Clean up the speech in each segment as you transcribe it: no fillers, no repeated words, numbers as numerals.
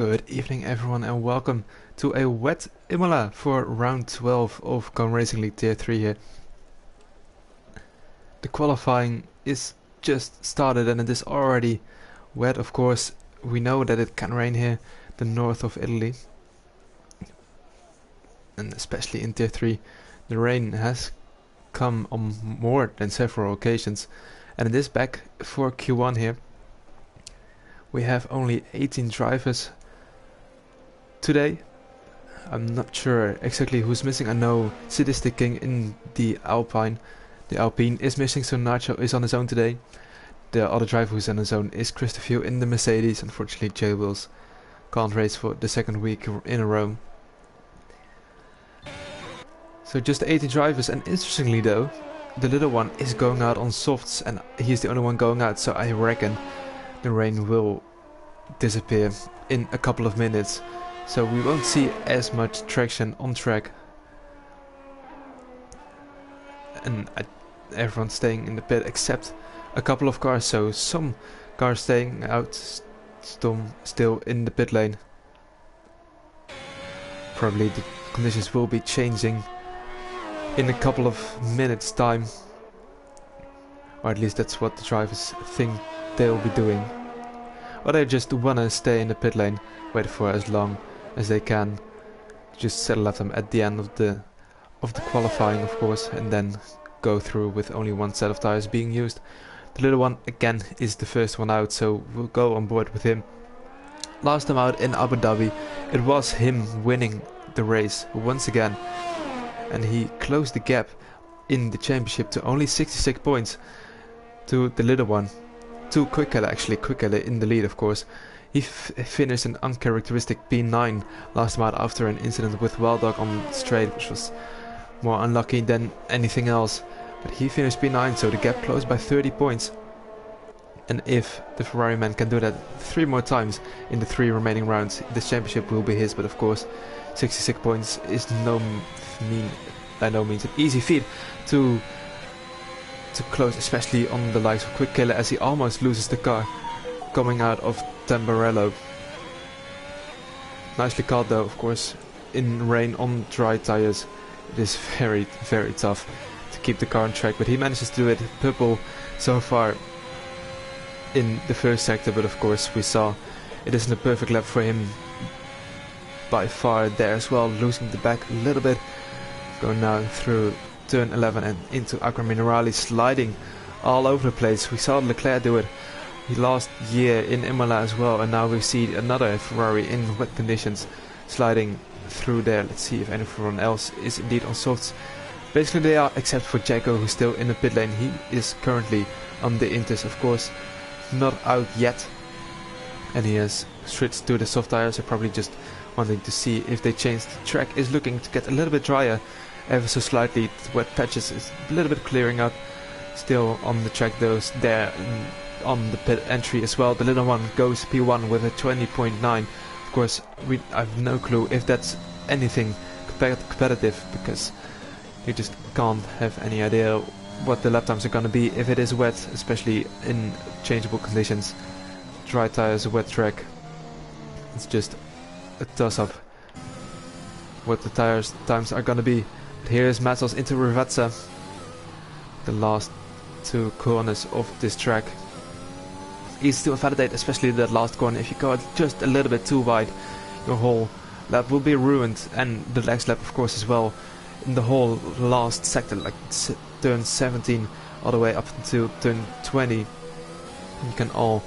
Good evening everyone and welcome to a wet Imola for round 12 of Car Racing League Tier 3 here. The qualifying is just started and it is already wet. Of course, we know that it can rain here, the north of Italy. And especially in Tier 3, the rain has come on more than several occasions. And it is back for Q1 here. We have only 18 drivers today. I'm not sure exactly who's missing. I know Sadistic King in the Alpine. The Alpine is missing, so Nacho is on his own today. The other driver who's on his own is Christopher in the Mercedes. Unfortunately, J Wills can't race for the second week in a row. So just 18 drivers, and interestingly though, the little one is going out on softs and he's the only one going out, so I reckon the rain will disappear in a couple of minutes. So we won't see as much traction on track. And everyone's staying in the pit except a couple of cars, so some cars staying out, still in the pit lane. Probably the conditions will be changing in a couple of minutes time, or at least that's what the drivers think they'll be doing. Or they just wanna stay in the pit lane, wait for as long as they can, just settle at them at the end of the qualifying, of course, and then go through with only one set of tires being used. The little one again is the first one out, so we'll go on board with him. Last time out in Abu Dhabi, it was him winning the race once again, and he closed the gap in the championship to only 66 points to the little one. To Quickele, actually. Quickele in the lead, of course. He finished an uncharacteristic P9 last time out after an incident with Wildog on the straight, which was more unlucky than anything else. But he finished P9, so the gap closed by 30 points. And if the Ferrari man can do that 3 more times in the 3 remaining rounds, this championship will be his. But of course, 66 points is by no means an easy feat to close, especially on the likes of Quickele, as he almost loses the car coming out of Tamburello. Nicely caught though, of course, in rain on dry tires. It is very, very tough to keep the car on track, but he manages to do it. Purple so far in the first sector, but of course we saw it isn't a perfect lap for him by far there as well, losing the back a little bit, going now through turn 11 and into Acqua Minerale, sliding all over the place. We saw Leclerc do it last year in Imola as well, and now we see another Ferrari in wet conditions sliding through there. Let's see if anyone else is indeed on softs. Basically they are, except for Jacko, who's still in the pit lane. He is currently on the Inters, of course, not out yet, and he has switched to the soft tires. So probably just wanting to see if they change. The track is looking to get a little bit drier, ever so slightly. The wet patches is a little bit clearing up. Still on the track, those there on the pit entry as well. The little one goes P1 with a 20.9. Of course, I have no clue if that's anything competitive, because you just can't have any idea what the lap times are gonna be if it is wet, especially in changeable conditions. Dry tires, a wet track. It's just a toss-up what the times are gonna be. But here is Matos into Rivazza, the last 2 corners of this track. Easy to invalidate, especially that last corner. If you go just a little bit too wide, your whole lap will be ruined, and the next lap of course as well. In the whole last sector, like turn 17 all the way up until turn 20, you can all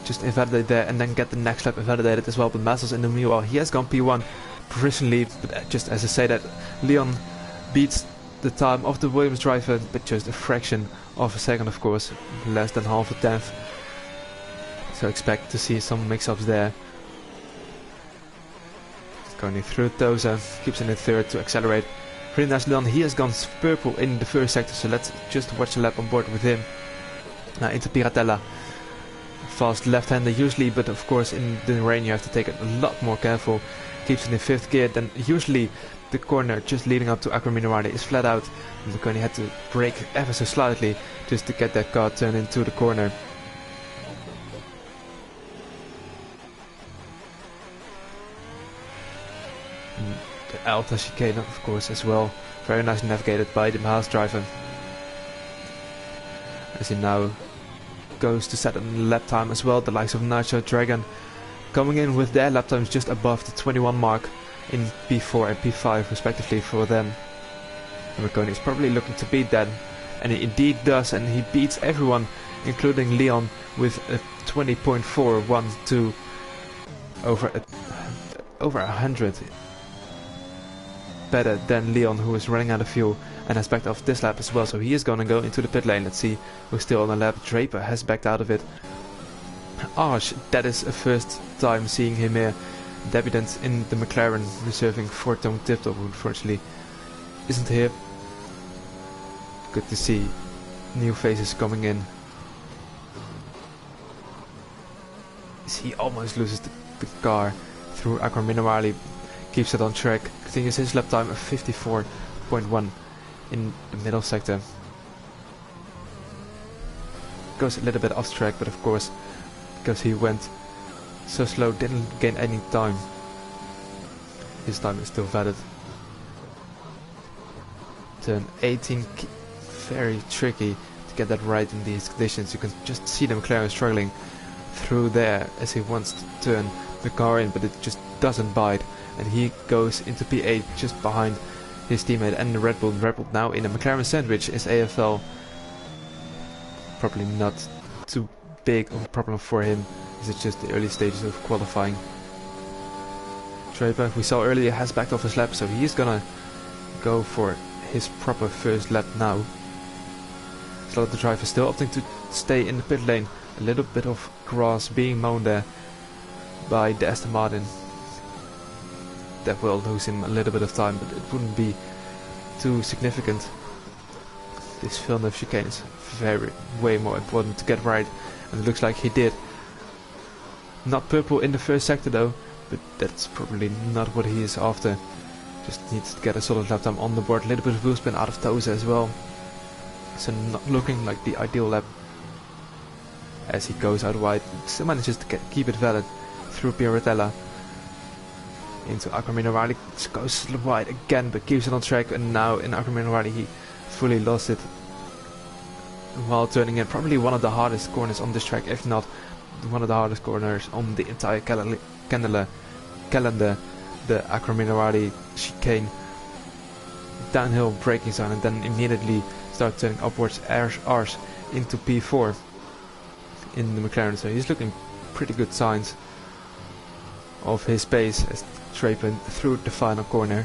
just invalidate there and then get the next lap invalidated as well. But Matos in the meanwhile, he has gone P1 provisionally, but just as I say that, Leon beats the time of the Williams driver, but just a fraction of a second, of course, less than half a tenth. So expect to see some mix-ups there. Going through Toza, keeps in the third to accelerate. Pretty nice Leon, he has gone purple in the first sector, so let's just watch the lap on board with him. Now into Piratella. Fast left-hander usually, but of course in the rain you have to take it a lot more careful. Keeps in the 5th gear, then usually the corner just leading up to Acqua Minerale is flat out, and Lucani had to brake ever so slightly just to get that car turned into the corner. And the Alta chicane, of course, as well. Very nicely navigated by the Haas driver. As he now goes to set a lap time as well. The likes of Nacho Dragon coming in with their lap times just above the 21 mark in P4 and P5 respectively for them. And Marconi is probably looking to beat that, and he indeed does, and he beats everyone, including Leon, with a 20.412 over 100. Better than Leon, who is running out of fuel and has backed off this lap as well, so he is going to go into the pit lane. Let's see who's still on the lap. Draper has backed out of it. Arsh, that is a first time seeing him here. Debutant in the McLaren, reserving for Tom Tiptop, who unfortunately isn't here. Good to see new faces coming in. He almost loses the car through Aqua Minerali. Keeps it on track. Continues his lap time of 54.1 in the middle sector. Goes a little bit off track, but of course, because he went so slow, didn't gain any time. His time is still valid. Turn 18, very tricky to get that right in these conditions. You can just see the McLaren struggling through there as he wants to turn the car in, but it just doesn't bite, and he goes into P8 just behind his teammate and the Red Bull. Red Bull now in a McLaren sandwich is AFL. Probably not too big of a problem for him, as it's just the early stages of qualifying. Draper, we saw earlier, has backed off his lap, so he is gonna go for his proper first lap now. Slot the driver still opting to stay in the pit lane. A little bit of grass being mown there by the Aston Martin. That will lose him a little bit of time, but it wouldn't be too significant. This Villeneuve chicane is way more important to get right, and it looks like he did. Not purple in the first sector though, but that's probably not what he is after. Just needs to get a solid lap time on the board. A little bit of wheel spin out of Toza as well, so not looking like the ideal lap. As he goes out wide, still manages to keep it valid through Piratella into Aqua Minerali. Goes wide again, but keeps it on track, and now in Aqua Minerali he fully lost it while turning in probably one of the hardest corners on this track, if not one of the hardest corners on the entire calendar. The Aqua Minerali chicane. Downhill braking zone, and then immediately start turning upwards arse into P4 in the McLaren, so he's looking pretty good signs of his pace as Draper through the final corner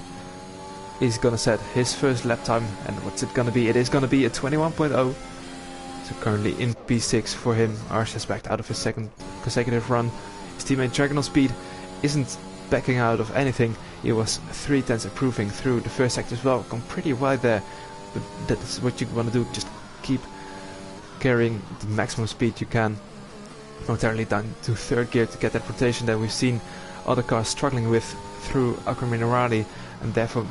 is gonna set his first lap time. And what's it gonna be? It is gonna be a 21.0. So currently in P6 for him. Arsh has backed out of his second consecutive run. His teammate Dragon Speed isn't backing out of anything. He was 3/10 improving through the first sector as well. Gone pretty wide there, but that's what you want to do. Just keep carrying the maximum speed you can. Momentarily down to third gear to get that rotation that we've seen other cars struggling with through Aqua Minerali, and therefore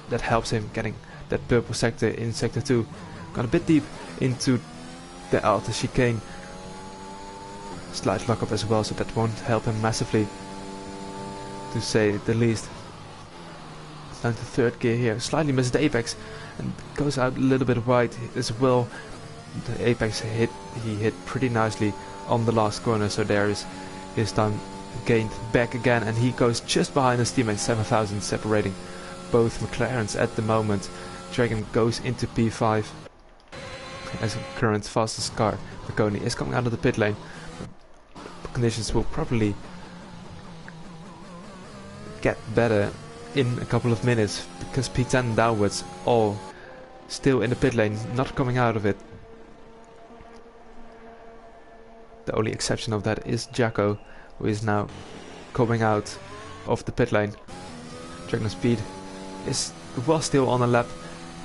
that helps him getting that purple sector in sector 2. Got a bit deep into the Alta chicane. Slight lockup as well, so that won't help him massively, to say the least. Down to third gear here, slightly misses the apex and goes out a little bit wide as well. The apex he hit pretty nicely on the last corner, so there is his time gained back again, and he goes just behind his teammate, 7,000 separating both McLarens at the moment. Dragon goes into P5 as current fastest car. Marconi is coming out of the pit lane. Conditions will probably get better in a couple of minutes, because P10 downwards all still in the pit lane, not coming out of it. The only exception of that is Jacko, who is now coming out of the pit lane. Dragon Speed was still on a lap.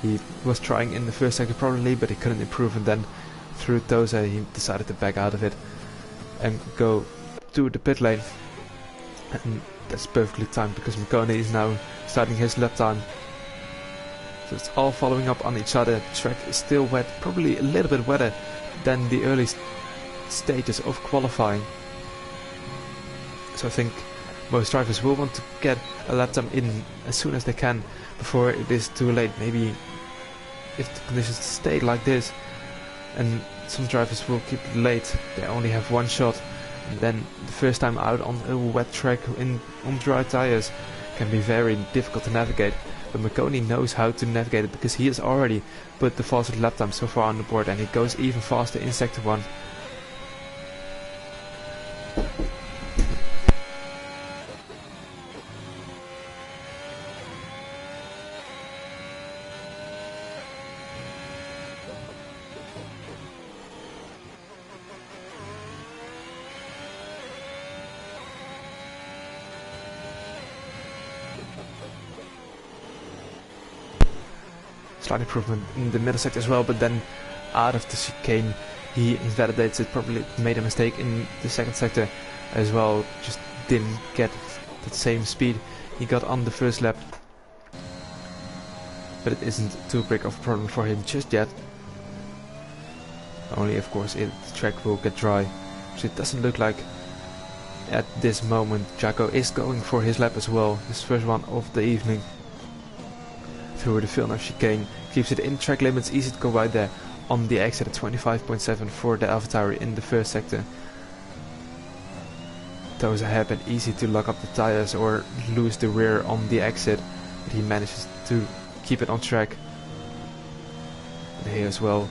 He was trying in the first sector probably, but he couldn't improve, and then through Toza he decided to back out of it and go to the pit lane. And that's perfectly timed, because Marconi is now starting his lap time. So it's all following up on each other. The track is still wet, probably a little bit wetter than the early stages of qualifying. So I think most drivers will want to get a lap time in as soon as they can before it is too late. Maybe if the conditions stay like this and some drivers will keep it late, they only have one shot, and then the first time out on a wet track on dry tires can be very difficult to navigate. But Marconi knows how to navigate it because he has already put the fastest lap time so far on the board, and he goes even faster in sector 1. Slight improvement in the middle sector as well, but then out of the chicane he invalidates it, probably made a mistake in the second sector as well, just didn't get the same speed he got on the first lap. But it isn't too big of a problem for him just yet. Only of course the track will get dry, which it doesn't look like at this moment. Jaco is going for his lap as well, his first one of the evening. Through the Villeneuve chicane, keeps it in track limits, easy to go by there on the exit at 25.7 for the AlphaTauri in the first sector. Those are happen easy to lock up the tires or lose the rear on the exit, but he manages to keep it on track. And here as well,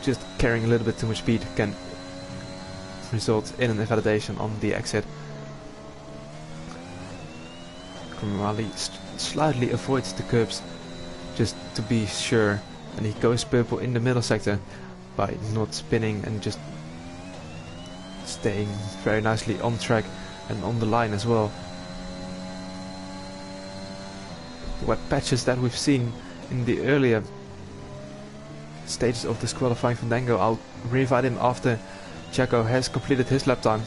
just carrying a little bit too much speed can result in an invalidation on the exit. Krumali slightly avoids the curbs just to be sure, and he goes purple in the middle sector by not spinning and just staying very nicely on track and on the line as well. The wet patches that we've seen in the earlier stages of this qualifying Fandango, I'll re-invite him after Jaco has completed his lap time,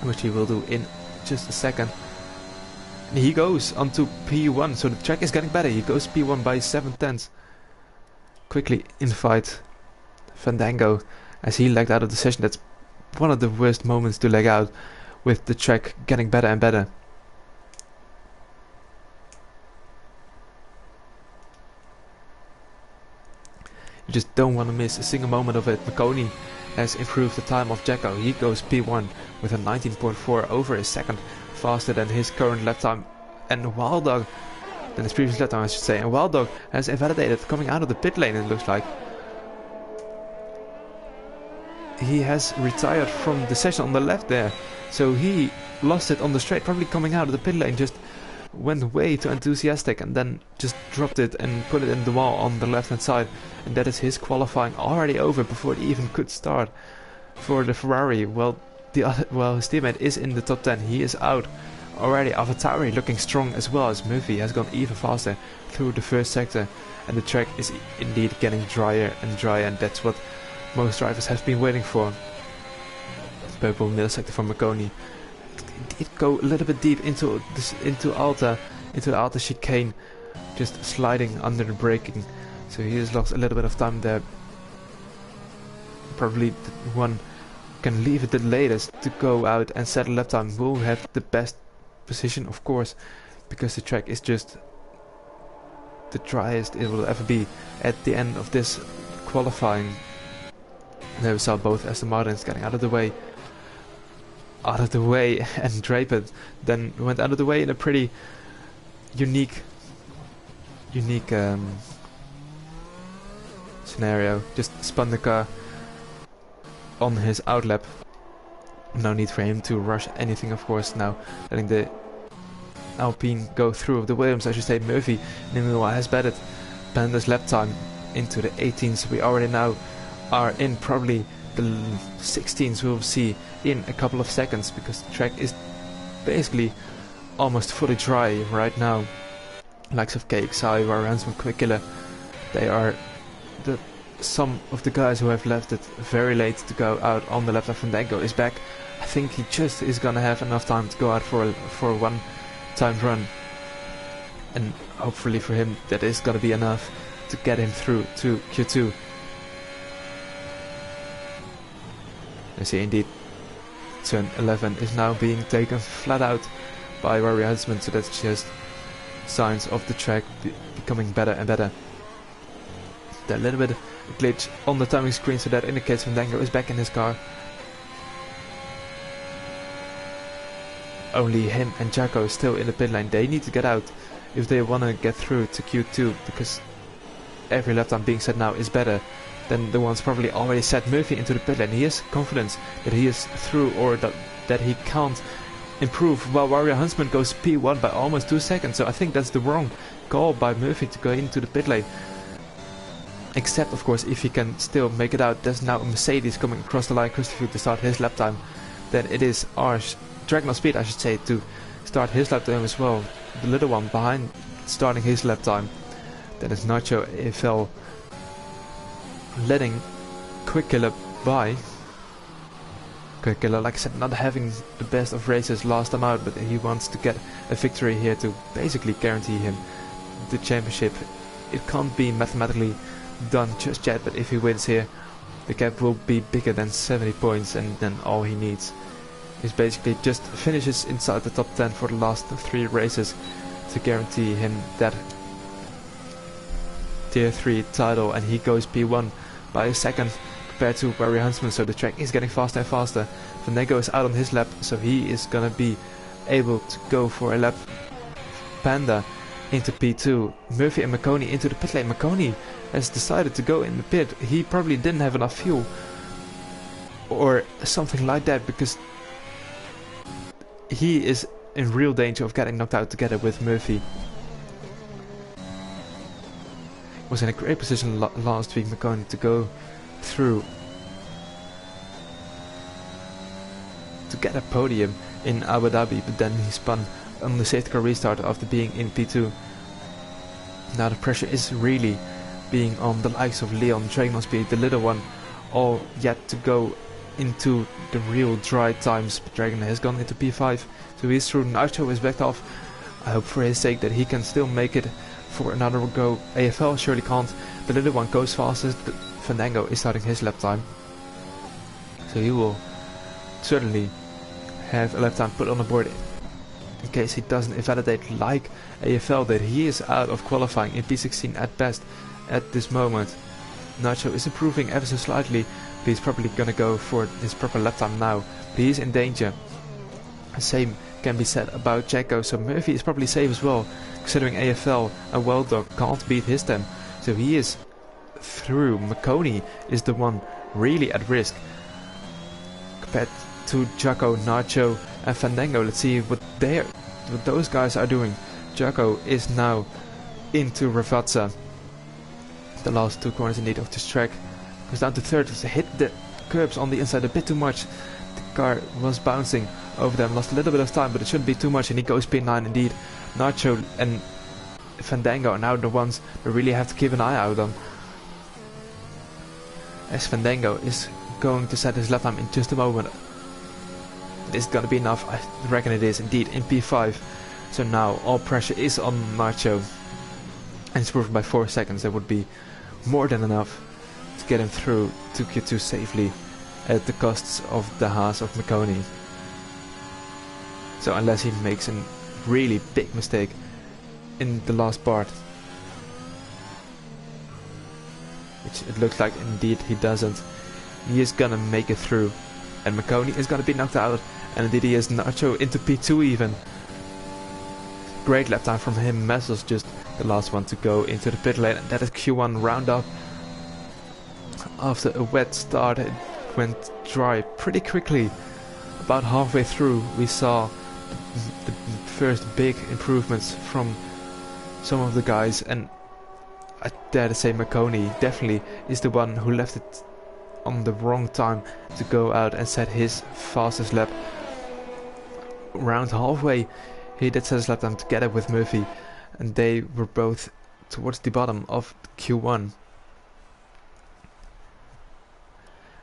which he will do in just a second. And he goes onto P1, so the track is getting better. He goes P1 by 7/10. Quickly invite Fandango as he lagged out of the session. That's one of the worst moments to lag out, with the track getting better and better. You just don't want to miss a single moment of it. Marconi has improved the time of Jaco. He goes P1 with a 19.4, over a second faster than his current lap time, and Wildog than his previous lap time, I should say. And Wildog has invalidated coming out of the pit lane, it looks like. He has retired from the session on the left there, so he lost it on the straight, probably coming out of the pit lane, just went way too enthusiastic and then just dropped it and put it in the wall on the left hand side, and that is his qualifying already over before it even could start for the Ferrari. Well, his teammate is in the top 10, he is out already. AlphaTauri looking strong as well, as Murphy has gone even faster through the first sector, and the track is indeed getting drier and drier, and that's what most drivers have been waiting for. Purple middle sector for Marconi. It go a little bit deep into the Alta chicane, just sliding under the braking, so he has lost a little bit of time there. Probably the one can leave it the latest to go out and settle lap time will have the best position, of course, because the track is just the driest it will ever be at the end of this qualifying. There we saw both Aston Martins getting out of the way and Draper then went out of the way in a pretty unique scenario. Just spun the car on his outlap. No need for him to rush anything, of course, now letting the Alpine go through. The Williams, I should say. Murphy meanwhile has batted Panda's lap time into the 18s. We already now are in probably the 16s. We'll see in a couple of seconds, because the track is basically almost fully dry right now. Likes of KXI, Ransom, Quick Killer, they are some of the guys who have left it very late to go out on the lap. Fandango is back. I think he just is gonna have enough time to go out for a one-time run, and hopefully for him that is gonna be enough to get him through to Q2. I see indeed turn 11 is now being taken flat out by Rory Huntsman, so that's just signs of the track becoming better and better. There's a little bit of a glitch on the timing screen, so that indicates Fandango is back in his car. Only him and Jacko still in the pit lane. They need to get out if they want to get through to Q2, because every lap time being set now is better than the ones probably already set Murphy into the pit lane. He has confidence that he is through, or that he can't improve, while Warrior Huntsman goes P1 by almost 2 seconds. So I think that's the wrong call by Murphy to go into the pit lane. Except of course if he can still make it out. There's now a Mercedes coming across the line, Christopher, to start his lap time. Then it is Dragon of Speed, I should say, to start his lap time as well. The little one behind starting his lap time. Then it's Nacho AFL letting Quick Killer by. Quick Killer, like I said, not having the best of races last time out, but he wants to get a victory here to basically guarantee him the championship. It can't be mathematically done just yet, but if he wins here, the gap will be bigger than 70 points, and then all he needs is basically just finishes inside the top 10 for the last 3 races to guarantee him that tier 3 title, and he goes P1 by a second compared to Barry Huntsman, so the track is getting faster and faster. Fandango is out on his lap, so he is gonna be able to go for a lap. Panda into P2, Murphy and Marconi into the pit lane. Marconi has decided to go in the pit. He probably didn't have enough fuel or something like that, because he is in real danger of getting knocked out together with Murphy. Was in a great position last week, Marconi, to go through to get a podium in Abu Dhabi, but then he spun on the safety car restart after being in P2. Now the pressure is really being on the likes of Leon, Dragon Speed, the little one, all yet to go into the real dry times. But Dragon has gone into P5, so he's through. Nacho is backed off. I hope for his sake that he can still make it for another go. AFL surely can't. The little one goes fastest. Fandango is starting his lap time, so he will certainly have a lap time put on the board in case he doesn't invalidate like AFL that he is out of qualifying in P16 at best at this moment. Nacho is improving ever so slightly, but he's probably gonna go for his proper lap time now. But he is in danger. Same can be said about Jacko, so Murphy is probably safe as well, considering AFL and Wild Dog can't beat his time. So he is through. Marconi is the one really at risk compared to Jacko, Nacho and Fandango. Let's see what those guys are doing. Jacko is now into Ravazza. The last 2 corners indeed of this track. Goes down to third, hit the curbs on the inside a bit too much. The car was bouncing over them, lost a little bit of time, but it shouldn't be too much, and he goes P9 indeed. Nacho and Fandango are now the ones that really have to keep an eye out on, as Fandango is going to set his lap time in just a moment. This is gonna be enough. I reckon it is indeed in P5. So now all pressure is on Nacho, and it's improved by 4 seconds. That would be more than enough to get him through to Q2 safely at the costs of the Haas of Marconi. So unless he makes a really big mistake in the last part, which it looks like indeed he doesn't, he is gonna make it through, and Marconi is gonna be knocked out, and indeed he is. Nacho into P2 even. Great lap time from him. Messel's just the last one to go into the pit lane, and that is Q1 roundup. After a wet start, it went dry pretty quickly. About halfway through we saw the first big improvements from some of the guys, and I dare to say Marconi definitely is the one who left it on the wrong time to go out and set his fastest lap. Around halfway he did set his lap time together with Murphy, and they were both towards the bottom of Q1,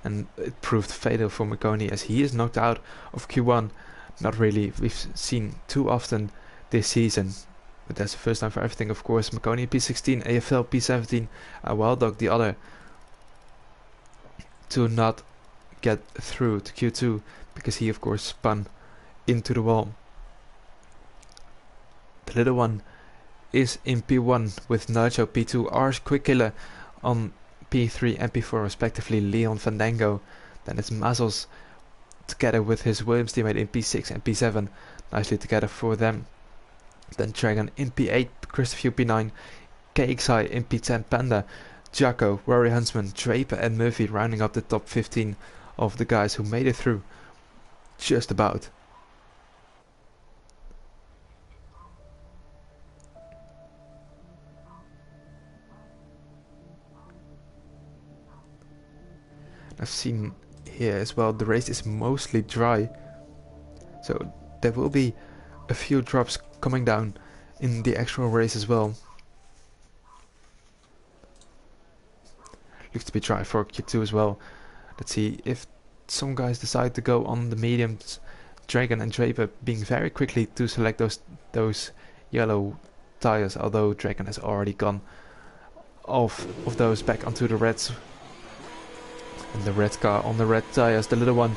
and it proved fatal for Marconi as he is knocked out of Q1. Not really we've seen too often this season, but that's the first time for everything, of course. Marconi P16, AFL P17, Wild Dog the other to not get through to Q2 because he of course spun into the wall. The little one is in P1 with Nacho, P2 Ars Quick Killer on P3 and P4 respectively, Leon Fandango. Then it's Mazels together with his Williams teammate in P6 and P7, nicely together for them. Then Dragon in P8, Christopher P9, KXI in P10, Panda, Jacko, Rory Huntsman, Draper and Murphy rounding up the top 15 of the guys who made it through. Just about. I've seen here as well, the race is mostly dry, so there will be a few drops coming down in the actual race as well. Looks to be dry for Q2 as well. Let's see if some guys decide to go on the mediums. Dragon and Draper being very quickly to select those yellow tires, although Dragon has already gone off of those back onto the reds. And the red car on the red tires, the little one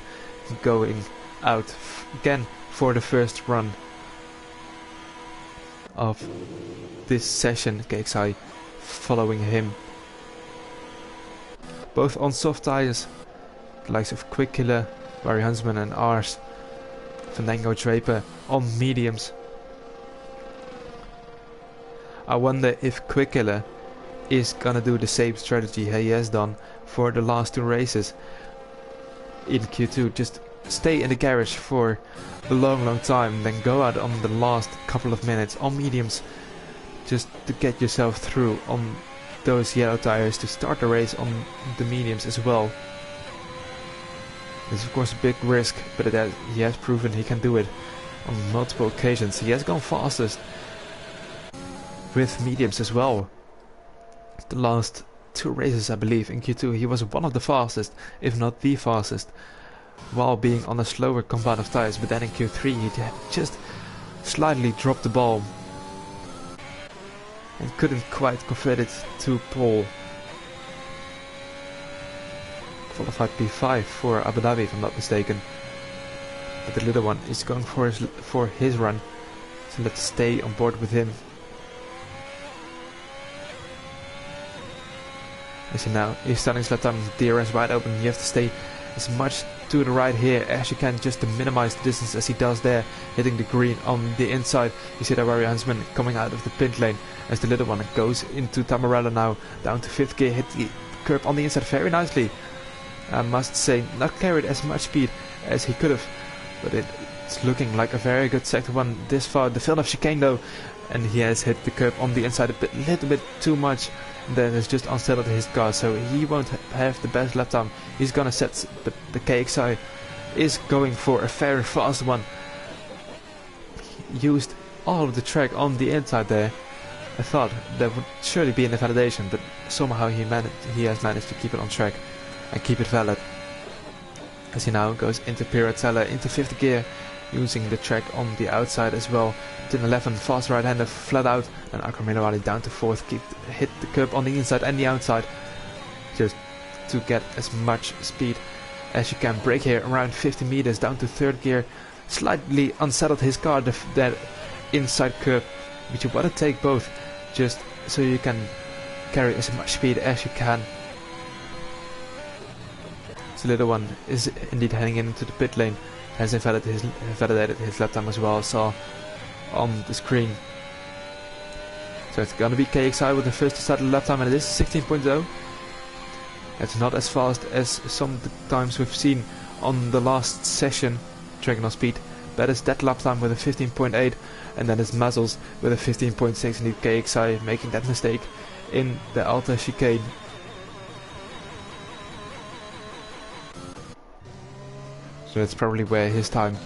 going out again for the first run of this session. KXI following him. Both on soft tires, the likes of Quick Killer, Barry Huntsman and Ars, Fandango, Draper on mediums. I wonder if Quick Killer is gonna do the same strategy he has done for the last two races in Q2. Just stay in the garage for a long time, then go out on the last couple of minutes on mediums, just to get yourself through on those yellow tires to start the race on the mediums as well. It's of course a big risk, but he has proven he can do it on multiple occasions. He has gone fastest with mediums as well. The last two races, I believe, in Q2 he was one of the fastest, if not the fastest, while being on a slower compound of tires. But then in Q3 he just slightly dropped the ball and couldn't quite convert it to pole. Qualified P5 for Abu Dhabi, if I'm not mistaken. But the little one is going for his run, so let's stay on board with him. As you know, he's starting his lap time, DRS wide open. You have to stay as much to the right here as you can, just to minimize the distance, as he does there, hitting the green on the inside. You see that Barry Huntsman coming out of the pit lane as the little one goes into Tamarella now, down to 5th gear, hit the curb on the inside very nicely. I must say, not carried as much speed as he could have, but it's looking like a very good sector one this far. The field of chicane though, and he has hit the curb on the inside a little bit too much. Then it's just unsettled his car, so he won't have the best lap time. He's gonna set, but the KXI is going for a very fast one. He used all of the track on the inside there. I thought there would surely be an invalidation, but somehow he has managed to keep it on track and keep it valid. As he now goes into Piratella, into 5th gear, using the track on the outside as well. Turn 11, fast right-hander, flat out, and Akramilawali down to 4th, hit the curb on the inside and the outside, just to get as much speed as you can. Brake here around 50 meters, down to 3rd gear, slightly unsettled his car, that inside curb, but you want to take both, just so you can carry as much speed as you can. The little one is indeed heading into the pit lane, has invalidated his lap time as well, I saw on the screen. So it's gonna be KXI with the first to start the lap time, and it is 16.0. It's not as fast as some times we've seen on the last session, Dragon Speed. That is that lap time with a 15.8, and then it's Mazels with a 15.6. Indeed, KXI making that mistake in the Alta chicane. So that's probably where his time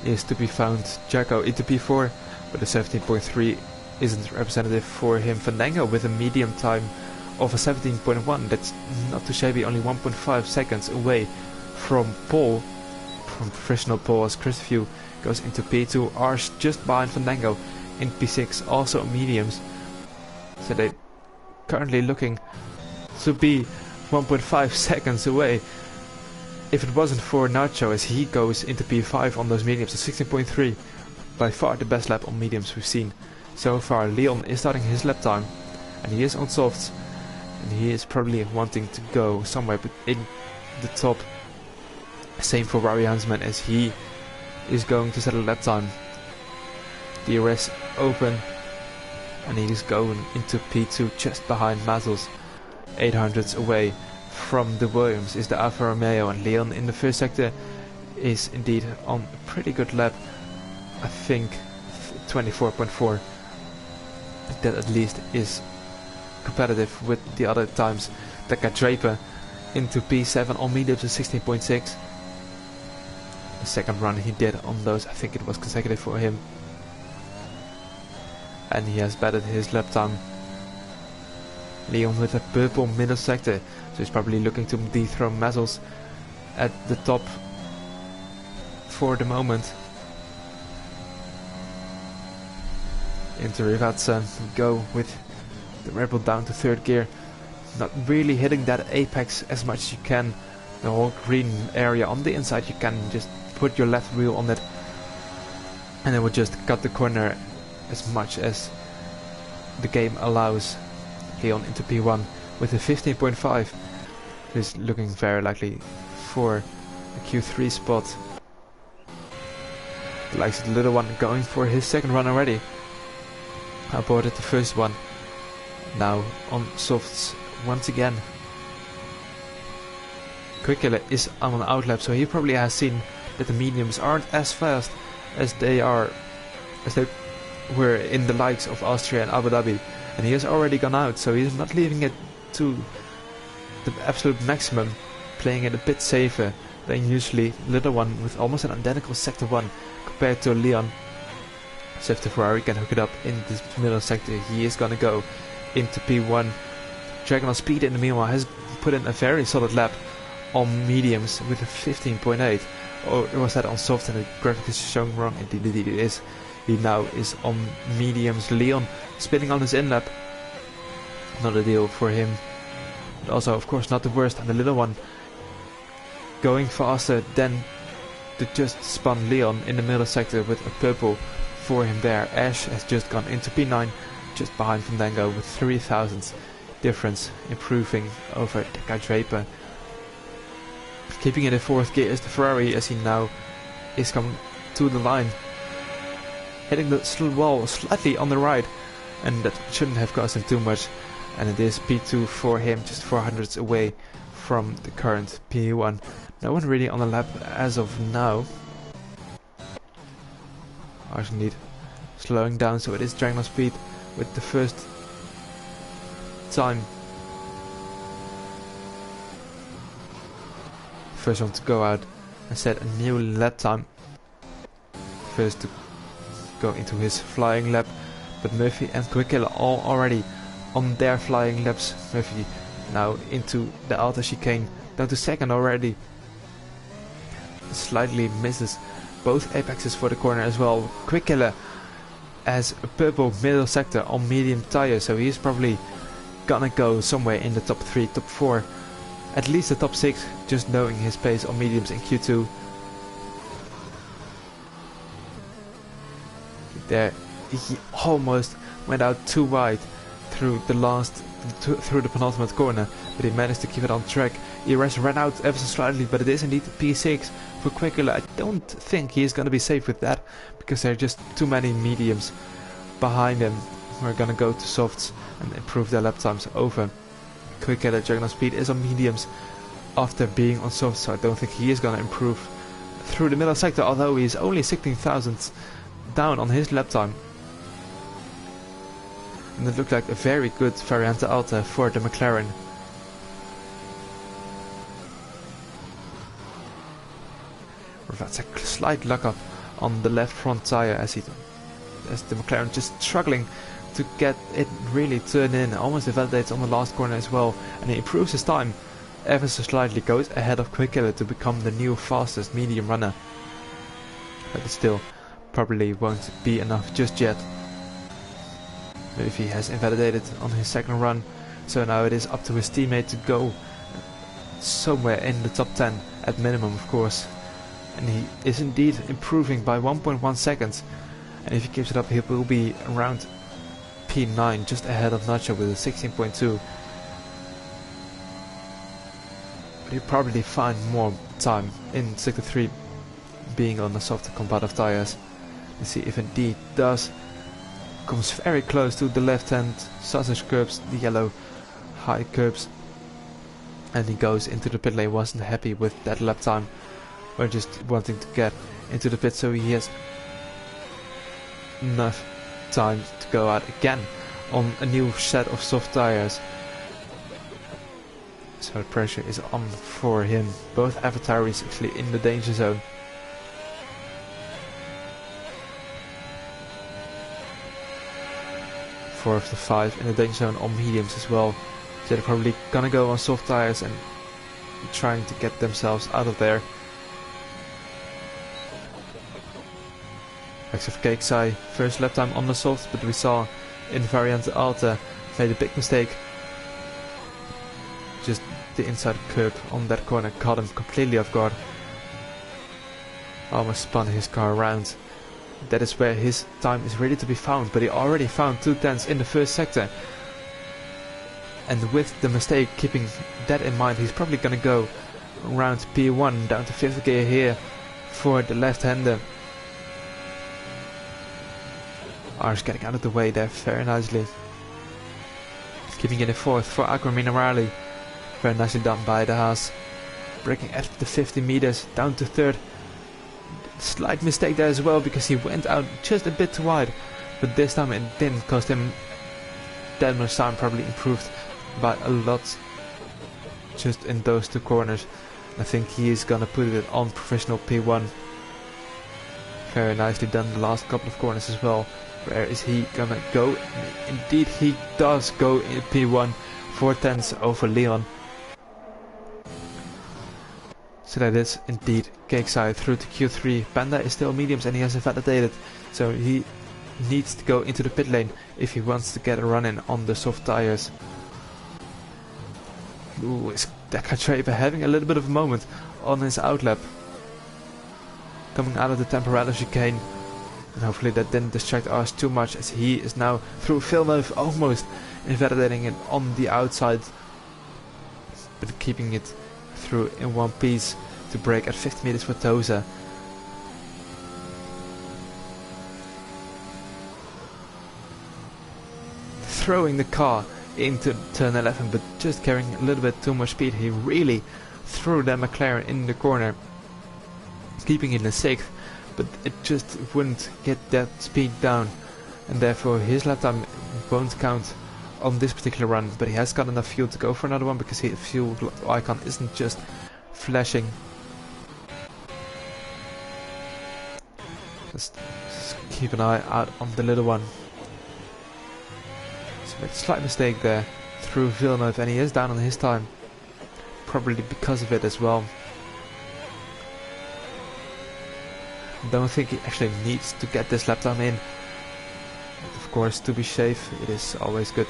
is to be found. Jacko into P4, but the 17.3 isn't representative for him. Fandango with a medium time of a 17.1. That's not too shabby, only 1.5 seconds away from pole, from professional pole, as Christopher goes into P2. Ars just behind Fandango in P6, also mediums. So they're currently looking to be 1.5 seconds away. If it wasn't for Nacho, as he goes into P5 on those mediums, so 16.3, by far the best lap on mediums we've seen So far Leon is starting his lap time, and he is on softs, and he is probably wanting to go somewhere in the top. Same for Rory Hansman, as he is going to settle lap time. DRS open, and he is going into P2 just behind Mazels. 800s away from the Williams is the Alfa Romeo, and Leon in the first sector is indeed on a pretty good lap. I think 24.4. That at least is competitive with the other times. Deca Draper into P7 on medium to 16.6. The second run he did on those, I think it was consecutive for him. And he has bettered his lap time. Leon with a purple middle sector, so he's probably looking to dethrone Mazels at the top for the moment. Into Rivazza, go with the Red Bull down to third gear. Not really hitting that apex as much as you can. The whole green area on the inside, you can just put your left wheel on it, and it will just cut the corner as much as the game allows. Leon into P1 with a 15.5. He's looking very likely for a Q3 spot. The likes of the little one going for his second run already. Aborted the first one. Now on softs once again. Quickkiller is on an outlap, so he probably has seen that the mediums aren't as fast as they were in the likes of Austria and Abu Dhabi, and he has already gone out, so he's not leaving it to the absolute maximum, playing it a bit safer than usually. Little one with almost an identical sector 1 compared to Leon. So if the Ferrari can hook it up in this middle sector, he is gonna go into P1. Dragon on Speed in the meanwhile has put in a very solid lap on mediums with a 15.8. Or was that on soft and the graphic is showing wrong? Indeed it is. He now is on mediums. Leon spinning on his in lap. Not a deal for him. But also of course not the worst. And the little one going faster than the just spun Leon in the middle sector with a purple for him there. Ash has just gone into P9 just behind Fandango with 3 thousandths difference, improving over Deca Draper. Keeping it in fourth gear is the Ferrari, as he now is coming to the line, hitting the wall slightly on the right, and that shouldn't have cost him too much. And it is P2 for him, just 400ths away from the current P1. No one really on the lap as of now. Arsenal slowing down, so it is Dragon Speed with the first time. First one to go out and set a new lap time. First to go into his flying lap, but Murphy and Quickkiller all already on their flying laps. Murphy now into the outer chicane, down to second already. Slightly misses both apexes for the corner as well. Quickkiller has a purple middle sector on medium tires, so he's probably gonna go somewhere in the top 3, top 4, at least the top 6, just knowing his pace on mediums in Q2. There he almost went out too wide through the penultimate corner, but he managed to keep it on track. ERS ran out ever so slightly, but it is indeed P6 for Quickkiller. I don't think he is going to be safe with that, because there are just too many mediums behind him who are going to go to softs and improve their lap times over. Quickkiller Dragon Speed is on mediums after being on softs, so I don't think he is going to improve through the middle sector, although he is only 16 thousandths down on his lap time. And it looked like a very good Variante Alta for the McLaren. That's a slight lock up on the left front tire as the McLaren just struggling to get it really turned in. Almost invalidates on the last corner as well, and he improves his time ever so slightly, goes ahead of Quickkiller to become the new fastest medium runner. But it still probably won't be enough just yet. Murphy has invalidated on his second run, so now it is up to his teammate to go somewhere in the top 10 at minimum, of course. And he is indeed improving by 1.1 seconds, and if he keeps it up he will be around P9, just ahead of Nacho with a 16.2. But he'll probably find more time in Sector 3 being on the softer combative tires. Let's see if indeed does. Comes very close to the left hand sausage curbs, the yellow high curbs. And he goes into the pit lane, wasn't happy with that lap time. Or just wanting to get into the pit so he has enough time to go out again on a new set of soft tires. So the pressure is on for him. Both avatars actually in the danger zone. Four of the 5 in the danger zone on mediums as well. So they're probably gonna go on soft tires and trying to get themselves out of there. Max of Cakesai, first lap time on the softs, but we saw in Variante Alta made a big mistake. Just the inside curb on that corner caught him completely off guard. Almost spun his car around. That is where his time is ready to be found, but he already found 2/10 in the first sector. And with the mistake, keeping that in mind, he's probably gonna go around P1 down to 5th gear here for the left-hander. Ars getting out of the way there very nicely. Keeping in the 4th for Aqua Minerali. Very nicely done by the Haas. Braking at the 50 meters down to 3rd. Slight mistake there as well because he went out just a bit too wide. But this time it didn't cost him that much time, probably improved by a lot just in those 2 corners. I think he is gonna put it on professional P1. Very nicely done the last couple of corners as well. Where is he gonna go? Indeed he does go in P1, 4/10 over Leon. So that is indeed Cakeside through to Q3. Panda is still mediums and he hasn't validated, so he needs to go into the pit lane if he wants to get a run in on the soft tires. Ooh, is Deca Draper having a little bit of a moment on his outlap. Coming out of the Temporada chicane. And hopefully that didn't distract us too much as he is now through Villeneuve almost invalidating it on the outside. But keeping it through in one piece to break at 50 meters for Toza. Throwing the car into turn 11 but just carrying a little bit too much speed. He really threw that McLaren in the corner, keeping it in 6th, but it just wouldn't get that speed down and therefore his lap time won't count on this particular run, but he has got enough fuel to go for another one because his fuel icon isn't just flashing. Just keep an eye out on the little one. So made a slight mistake there through Villeneuve and he is down on his time, probably because of it as well. I don't think he actually needs to get this lap time in. But of course, to be safe, it is always good.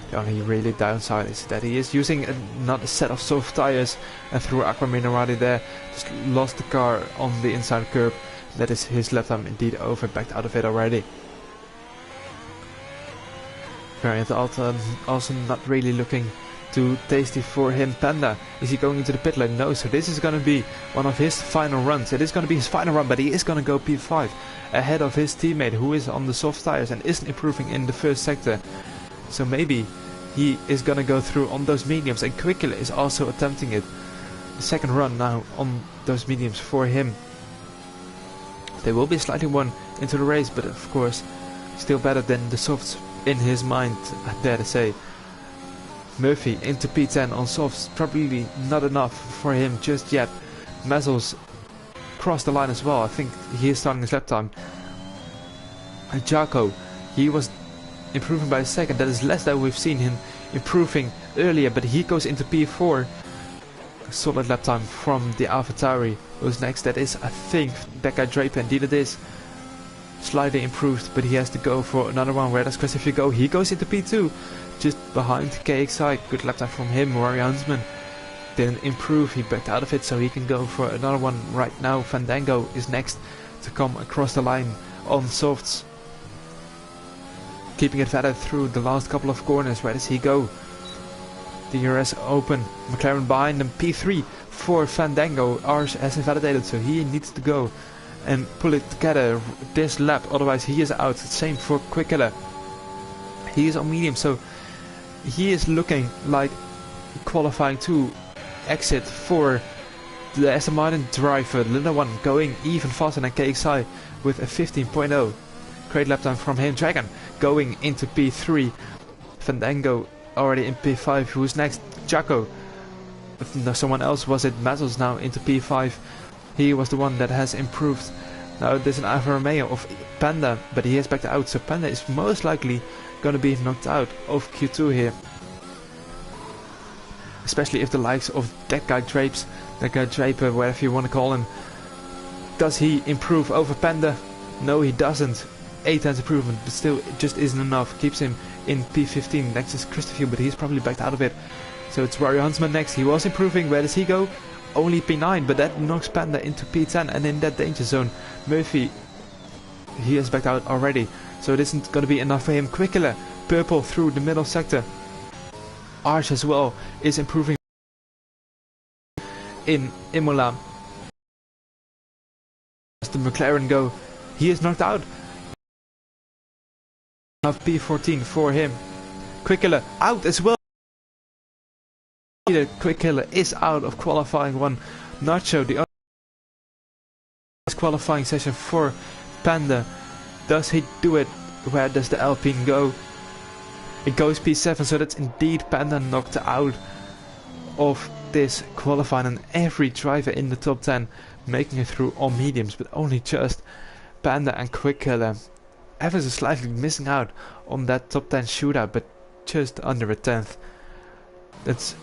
The only really downside is that he is using another set of soft tires and through Aqua Minerali there, just lost the car on the inside curb. That is his lap time indeed over, backed out of it already. Variant Alta also not really looking too tasty for him. Panda, is he going into the pit lane? No, so this is going to be one of his final runs. It is going to be his final run, but he is going to go P5 ahead of his teammate who is on the soft tires and isn't improving in the first sector. So maybe he is going to go through on those mediums, and Quickler is also attempting it. The second run now on those mediums for him. They will be slightly one into the race, but of course still better than the softs in his mind, I dare to say. Murphy into P10 on softs, probably not enough for him just yet. Mazzles crossed the line as well. I think he is starting his lap time. And Jaco, he was improving by a second. That is less than we've seen him improving earlier, but he goes into P4. A solid lap time from the AlphaTauri. Who's next? That is, I think, Deca Draper. Indeed it is. Slightly improved, but he has to go for another one. Where does Christopher go? He goes into P2. Just behind KXI. Good lap time from him. Rory Huntsman didn't improve. He backed out of it, so he can go for another one right now. Fandango is next to come across the line on softs. Keeping it vetted through the last couple of corners. Where does he go? DRS open. McLaren behind him. P3 for Fandango. Ars has invalidated, so he needs to go and pull it together this lap. Otherwise he is out. Same for Quickiller. He is on medium, so he is looking like qualifying to exit for the Aston Martin driver. The little one going even faster than KXI with a 15.0. Great lap time from him. Dragon going into P3. Fandango already in P5. Who's next? Jaco. No, someone else was it. Mazzles now into P5. He was the one that has improved. Now there's an Alfa Romeo of Panda, but he is backed out. So Panda is most likely going to be knocked out of Q2 here. Especially if the likes of that guy Draper, whatever you want to call him. Does he improve over Panda? No, he doesn't. 8 times improvement, but still it just isn't enough. Keeps him in P15. Next is Christopher, but he's probably backed out of it. So it's Rory Huntsman next. He was improving. Where does he go? Only P9, but that knocks Panda into P10, and in that danger zone, Murphy, he is backed out already. So it isn't going to be enough for him. Quickiller, purple through the middle sector. Arch as well is improving in Imola. As the McLaren go, he is knocked out. Of P14 for him. Quickiller out as well. Quickiller is out of qualifying one. Nacho, the other qualifying session for Panda. Does he do it? Where does the Alpine go? It goes P7, so that's indeed Panda knocked out of this qualifying, and every driver in the top 10 making it through on mediums, but only just Panda and Quickiller. Evans is slightly missing out on that top 10 shootout, but just under a 10th. That's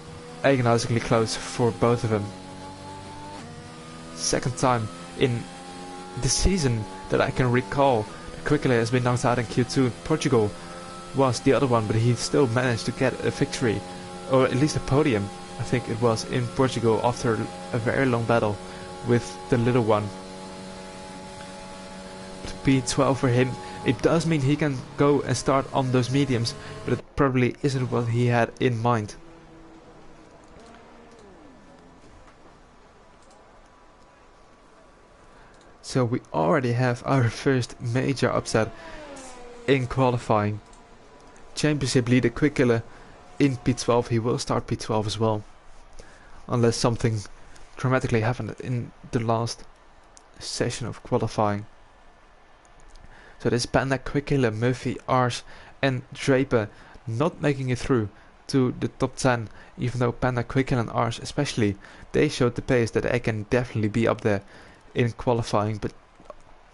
agonizingly close for both of them. Second time in the season that I can recall that Quickiller has been knocked out in Q2. Portugal was the other one, but he still managed to get a victory, or at least a podium, I think it was, in Portugal after a very long battle with the little one. P12 for him. It does mean he can go and start on those mediums, but it probably isn't what he had in mind. So we already have our first major upset in qualifying. Championship leader Quickiller in P12. He will start P12 as well, unless something dramatically happened in the last session of qualifying. So this Panda, Quickiller, Murphy, Ars and Draper not making it through to the top 10, even though Panda, Quickiller and Ars especially, they showed the pace that they can definitely be up there in qualifying, but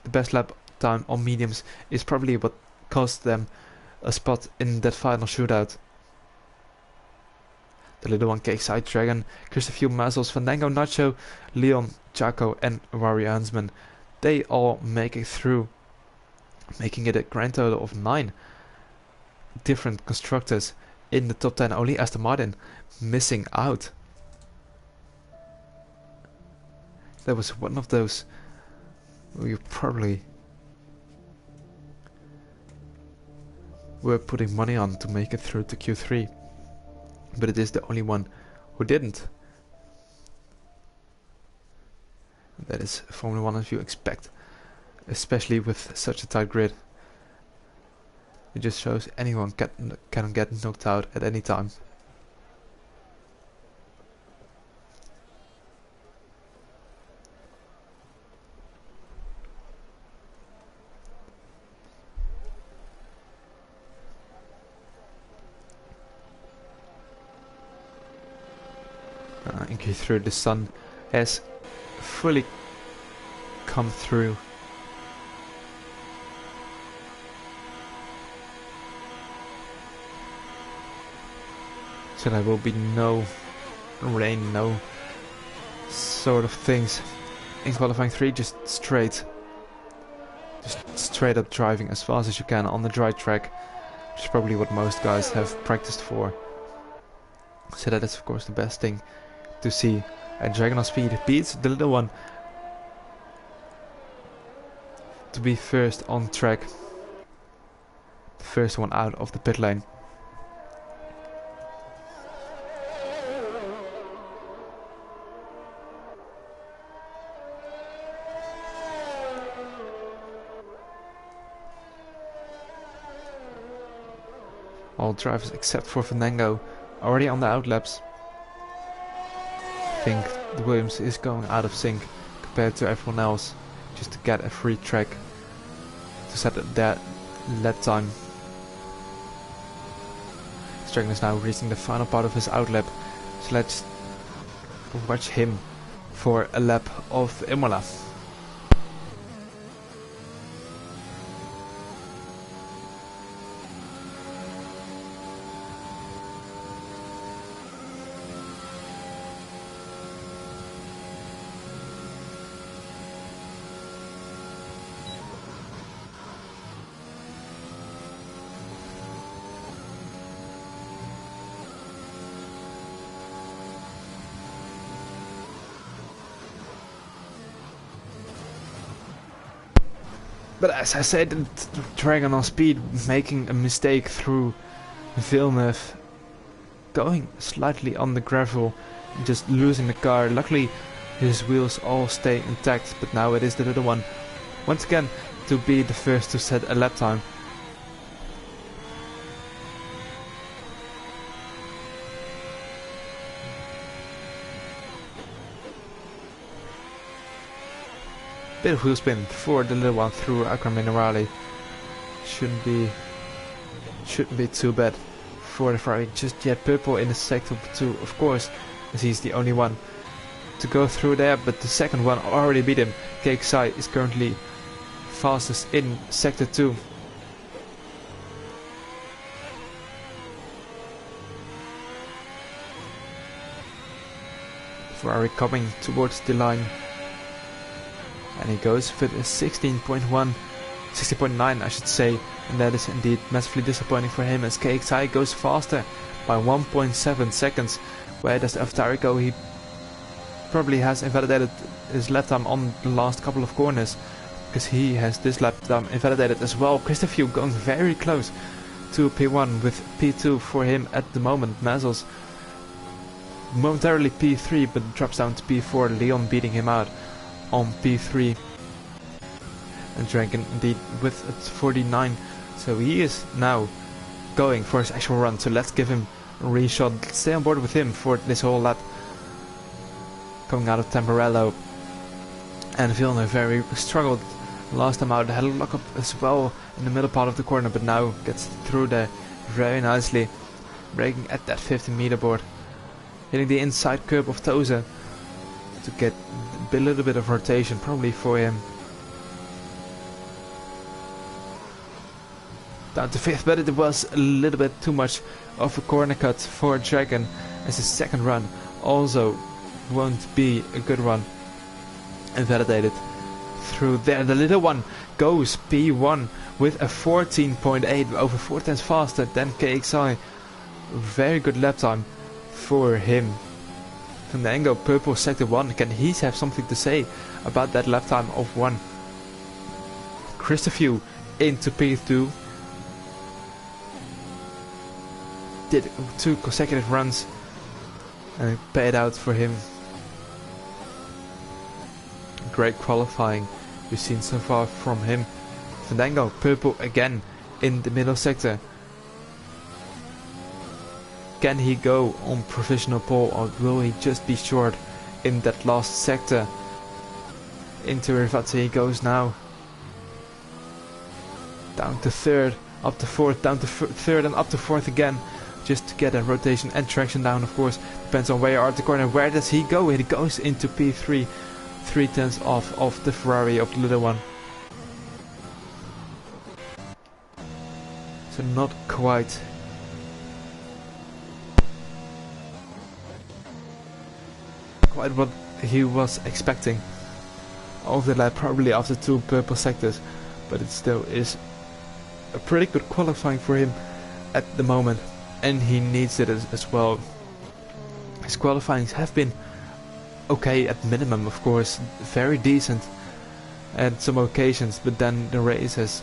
the best lap time on mediums is probably what cost them a spot in that final shootout. The little one, KXI, Dragon, Christopher, Mazzles, Fandango, Nacho, Leon, Jaco and Rory Huntsman, they all make it through, making it a grand total of 9 different constructors in the top 10. Only Aston Martin missing out. That was one of those where you probably were putting money on to make it through to Q3, but it is the only one who didn't. That is Formula 1 as you expect, especially with such a tight grid. It just shows anyone can get knocked out at any time. In Q3 the sun has fully come through. So there will be no rain, no sort of things in qualifying 3, just straight up driving as fast as you can on the dry track, which is probably what most guys have practiced for. So that is of course the best thing to see. And Dragon on speed beats the little one. to be first on track. The first one out of the pit lane. All drivers except for Fandango already on the outlaps. I think the Williams is going out of sync compared to everyone else, just to get a free track to set that lap time. Dragon is now reaching the final part of his outlap, so let's watch him for a lap of Imola. But as I said, Dragon on speed, making a mistake through Villeneuve, going slightly on the gravel, just losing the car. Luckily his wheels all stay intact, but now it is the little one once again to be the first to set a lap time. Bit of wheel spin for the little one through Acqua Minerale. Shouldn't be too bad for the Ferrari just yet. Purple in the sector 2, of course, as he's the only one to go through there, but the second one already beat him. KXI is currently fastest in sector 2. Ferrari coming towards the line. And he goes with a 16.9 I should say, and that is indeed massively disappointing for him, as KXI goes faster by 1.7 seconds. Where does Avtari go? He probably has invalidated his lap time on the last couple of corners, because he has this lap time invalidated as well. Christopher going very close to P1 with P2 for him at the moment. Mazels momentarily P3 but drops down to P4. Leon beating him out on P3, and Dragon indeed with a 49, so he is now going for his actual run, so let's give him a reshot. Let's stay on board with him for this whole lap. Coming out of Tamburello, and Villeneuve very struggled last time out, had a lock up as well in the middle part of the corner, but now gets through there very nicely, braking at that 50-meter board, hitting the inside curb of Toza to get a little bit of rotation probably for him. Down to 5th, but it was a little bit too much of a corner cut for Dragon, as his second run also won't be a good one. Invalidated through there. The little one goes P1 with a 14.8, over 4 times faster than KXI. Very good lap time for him. Fandango, purple sector 1, can he have something to say about that lap time of 1? Christopher into P2. Did 2 consecutive runs and it paid out for him. Great qualifying we've seen so far from him. Fandango, purple again in the middle sector. Can he go on provisional pole, or will he just be short in that last sector? Into Rivazzi he goes now. Down to 3rd, up to 4th, down to 3rd and up to 4th again. Just to get a rotation and traction down, of course. Depends on where you are at the corner. Where does he go? He goes into P3. 3 tenths off of the Ferrari of the little one. So not quite what he was expecting of the lap, probably after 2 purple sectors, but it still is a pretty good qualifying for him at the moment, and he needs it as well. His qualifyings have been okay at minimum, of course, very decent, and some occasions, but then the race has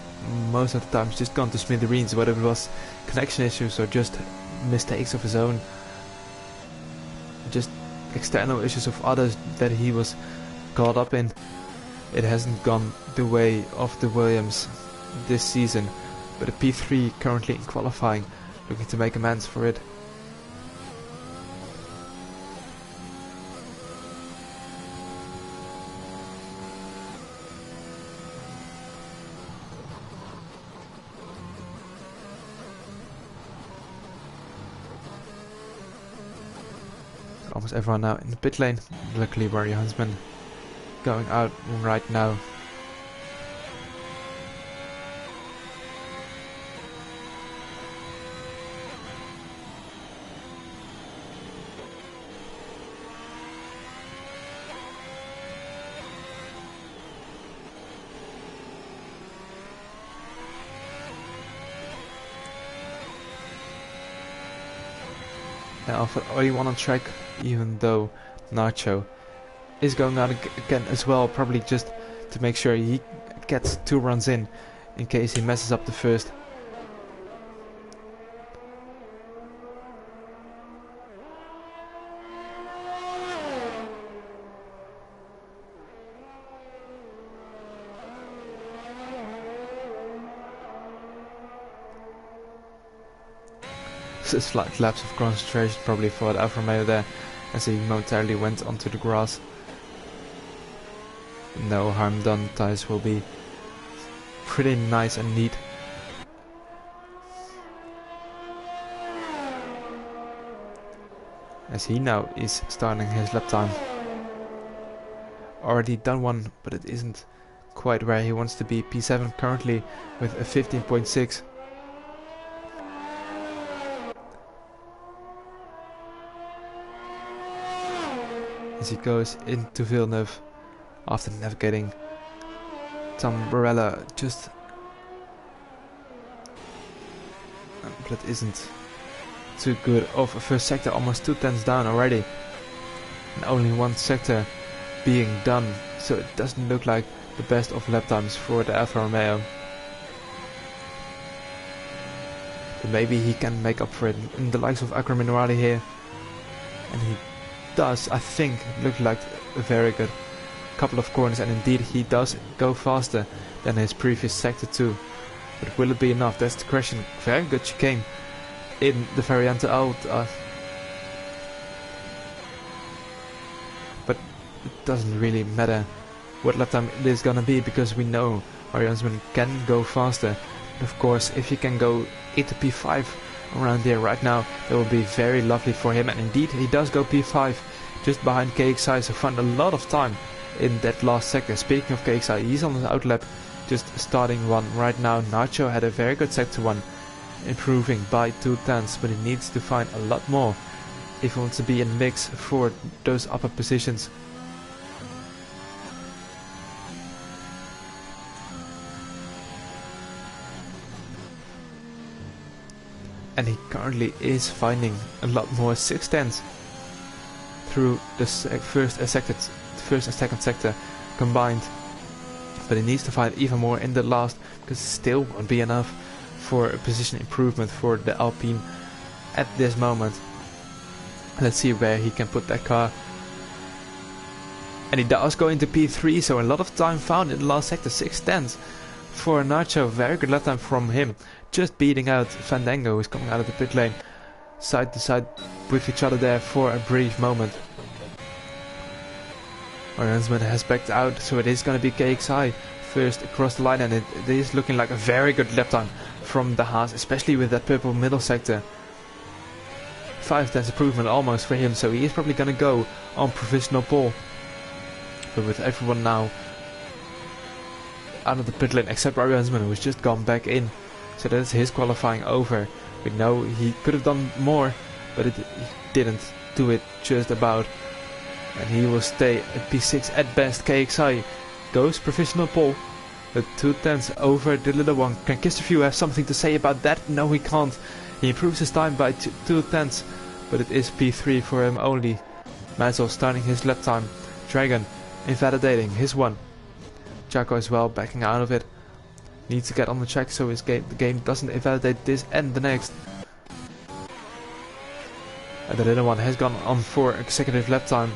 most of the time just gone to smithereens, whether it was connection issues or just mistakes of his own, just external issues of others that he was caught up in. It hasn't gone the way of the Williams this season, but a P3 currently in qualifying, looking to make amends for it. Almost everyone now in the pit lane. Luckily Barry Huntsman going out right now. Now for only one on track, even though Nacho is going out again as well, probably just to make sure he gets 2 runs in case he messes up the first. A slight lapse of concentration probably for the Alfa Romeo there, as he momentarily went onto the grass. No harm done, tires will be pretty nice and neat. As he now is starting his lap time. Already done one, but it isn't quite where he wants to be. P7 currently with a 15.6. As he goes into Villeneuve after navigating Tom Barella, just but it isn't too good of a first sector, almost 2 tenths down already, and only 1 sector being done, so it doesn't look like the best of lap times for the Alfa Romeo. But maybe he can make up for it in the likes of Acro Minerali here, and he does, I think, look like a very good couple of corners, and indeed he does go faster than his previous sector too. But will it be enough? That's the question. Very good chicane in the Variante Alta, but it doesn't really matter what lap time it is gonna be, because we know Mariansman can go faster. And of course, if he can go into P5 around there right now, that will be very lovely for him, and indeed he does go P5 just behind KXI, so found a lot of time in that last sector. Speaking of KXI, he's on his outlap, just starting one right now. Nacho had a very good sector 1, improving by 2 tenths, but he needs to find a lot more if he wants to be in mix for those upper positions. And he currently is finding a lot more 6 tenths through the first and second sector combined, but he needs to find even more in the last, because it still won't be enough for a position improvement for the Alpine at this moment. Let's see where he can put that car, and he does go into P3, so a lot of time found in the last sector. 6 tenths for Nacho, very good lap time from him, just beating out Fandango, who's coming out of the pit lane, side to side with each other there for a brief moment. Oriansman has backed out, so it is going to be KXI first across the line, and it is looking like a very good lap time from the Haas, especially with that purple middle sector. 5 tenths improvement almost for him, so he is probably going to go on provisional pole. But with everyone now out of the pit lane except Oriansman, who has just gone back in, so that's his qualifying over. We know he could have done more, but he didn't do it just about, and he will stay at P6 at best. KXI goes provisional pole, but 2 tenths over the little one. Can Kisterview have something to say about that? No, he can't. He improves his time by 2 tenths, but it is P3 for him only. Mansell starting his lap time. Dragon invalidating his one. Jacko as well, backing out of it. Needs to get on the track so the game doesn't invalidate this and the next. And the little one has gone on for a consecutive lap time.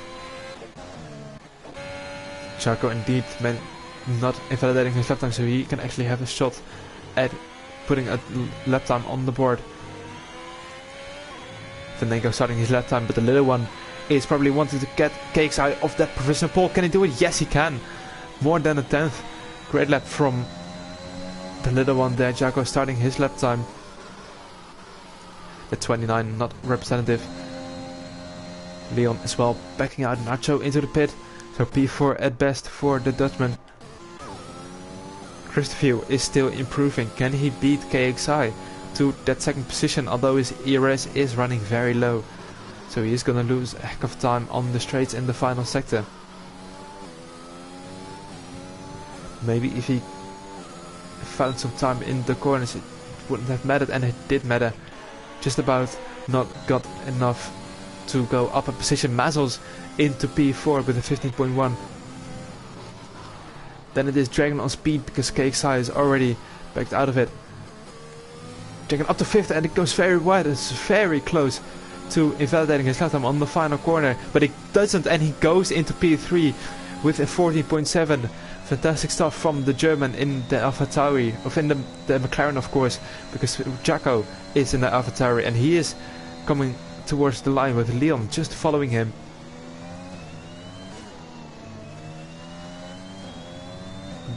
Jacko indeed meant not invalidating his lap time, so he can actually have a shot at putting a lap time on the board. Fandango starting his lap time, but the little one is probably wanting to get KXI off that provisional pole. Can he do it? Yes, he can. More than a 10th. Great lap from the little one there. Jacko starting his lap time. The 29 not representative. Leon as well backing out Nacho into the pit. So P4 at best for the Dutchman. Christopher is still improving. Can he beat KXI to that second position, although his ERS is running very low? So he is gonna lose a heck of time on the straights in the final sector. Maybe if he found some time in the corners it wouldn't have mattered, and it did matter. Just about not got enough to go up a position. Mazels into P4 with a 15.1. Then it is Dragon on speed because KXI is already backed out of it. Dragon up to 5th and it goes very wide. It's very close to invalidating his lap time on the final corner, but it doesn't, and he goes into P3 with a 14.7. Fantastic stuff from the German in the AlphaTauri, of in the McLaren of course, because Jacko is in the AlphaTauri and he is coming towards the line with Leon just following him.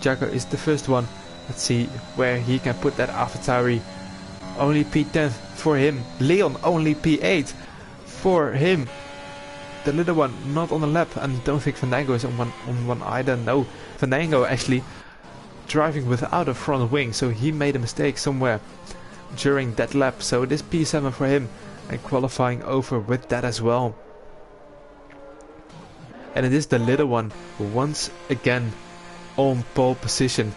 Jacko is the first one. Let's see where he can put that AlphaTauri. Only P10 for him. Leon only P8 for him. The little one not on the lap, and I don't think Fandango is on one either. No, Fandango actually driving without a front wing, so he made a mistake somewhere during that lap. So it is P7 for him, and qualifying over with that as well. And it is the little one once again on pole position.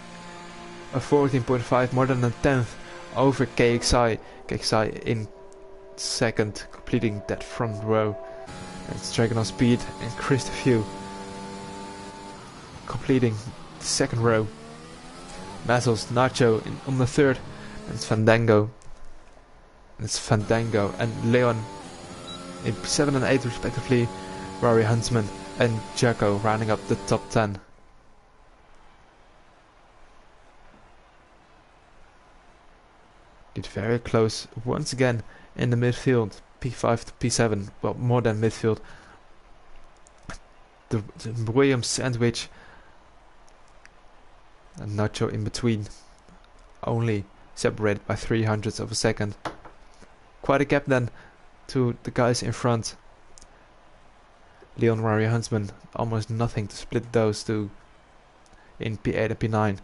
A 14.5, more than a 10th over KXI. KXI in second, completing that front row. It's Dragon on speed and Christopher completing the second row. Mazels, Nacho on the third, and it's Fandango. It's Fandango and Leon in 7 and 8 respectively. Rory Huntsman and Jacko rounding up the top 10. Did very close once again in the midfield. P5 to P7, well, more than midfield. The Williams sandwich and Nacho in between, only separated by 300ths of a second. Quite a gap then to the guys in front. Leon, Rory Huntsman, almost nothing to split those two in P8 and P9.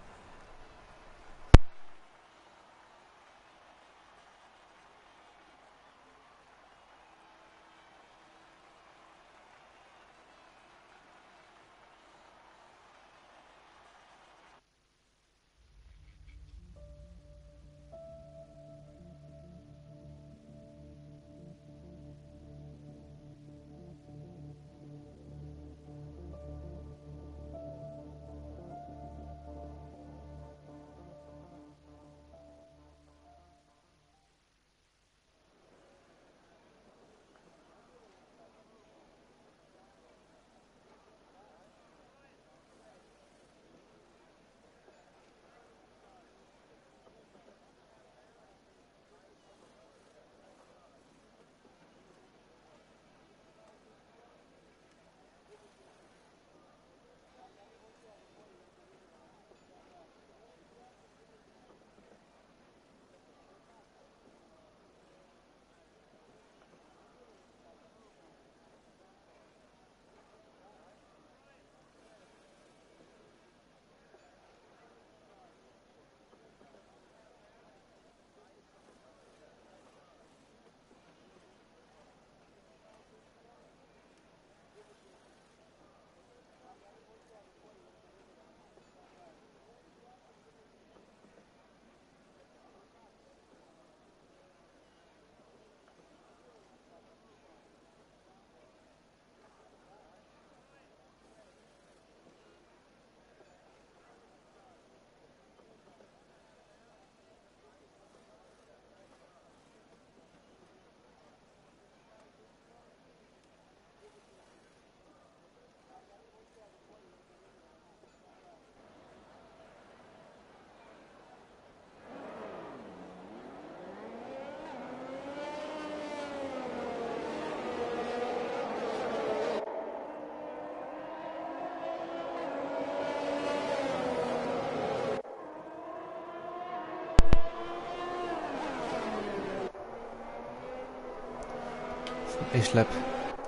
Ace lap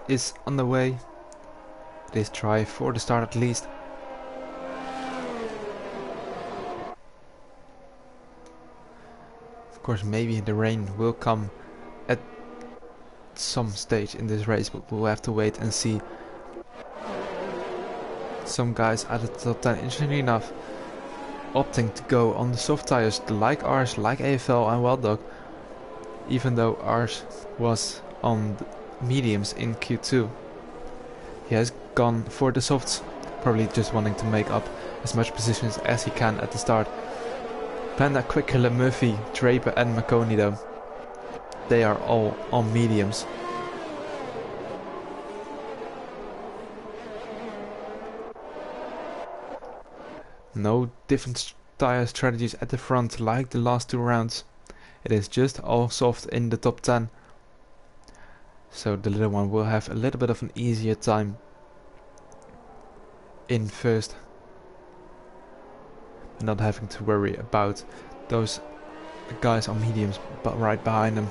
is on the way. It is try for the start at least. Of course, maybe the rain will come at some stage in this race, but we'll have to wait and see. Some guys at the top 10, interestingly enough, opting to go on the soft tires like ours, like AFL and Wild Dog, even though ours was on the mediums in Q2. He has gone for the softs, probably just wanting to make up as much positions as he can at the start. Panda, Quick Killer, Murphy, Draper and McConey though, they are all on mediums. No different tire strategies at the front like the last 2 rounds. It is just all soft in the top 10. So the little one will have a little bit of an easier time in first. Not having to worry about those guys on mediums but right behind them.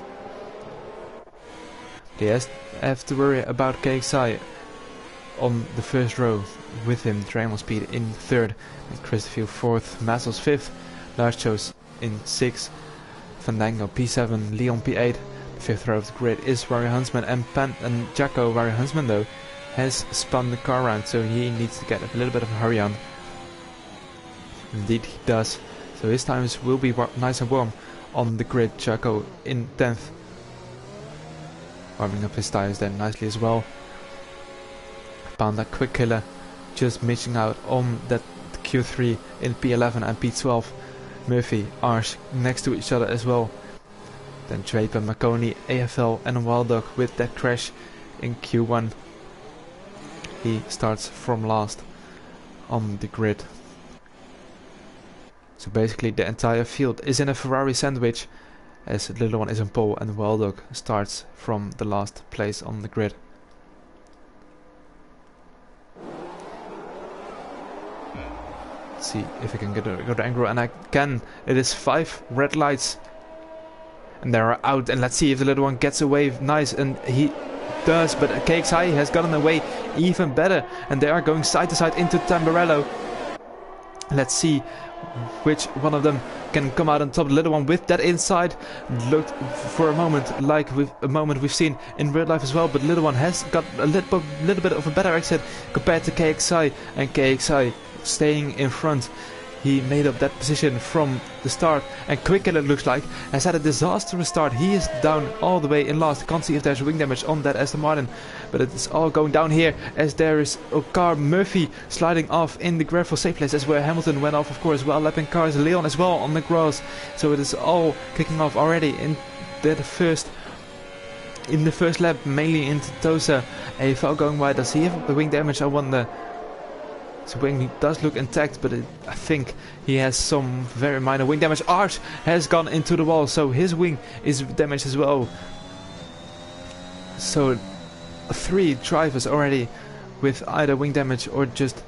They have to worry about KXI on the first row with him, Draymond Speed in third, and Christopher fourth, Mazzles fifth, Larchos in sixth, Fandango P7, Leon P8. The fifth row of the grid is Warrior Huntsman and Jacko. Warrior Huntsman though has spun the car around, so he needs to get a little bit of a hurry on. Indeed he does, so his times will be nice and warm on the grid. Jacko in 10th, warming up his tires then nicely as well. Panda, Quick Killer just missing out on that Q3 in P11 and P12. Murphy, Arsh next to each other as well. Then Draper, McConey, AFL and Wild Dog with that crash in Q1. He starts from last on the grid. So basically the entire field is in a Ferrari sandwich, as the little one is on pole and Wild Dog starts from the last place on the grid. Let's see if I can get a good angle, and I can. It is 5 red lights and they are out, and let's see if the little one gets away nice, and he does, but KXI has gotten away even better, and they are going side to side into Tamburello. Let's see which one of them can come out on top. The little one with that inside looked for a moment like we've seen in real life as well, but the little one has got a little bit of a better exit compared to KXI, and KXI staying in front. He made up that position from the start, and Quick Killer looks like has had a disastrous start. He is down all the way in last. Can't see if there's wing damage on that Aston Martin, but it's all going down here as there is a car. Murphy sliding off in the gravel safe place. That's where Hamilton went off, of course, while lapping cars. Leon as well on the grass. So it is all kicking off already in the first lap, mainly into Tosa. AFL going wide. Does he have the wing damage? I wonder. His wing does look intact, but I think he has some very minor wing damage. Art has gone into the wall, so his wing is damaged as well. So 3 drivers already with either wing damage or just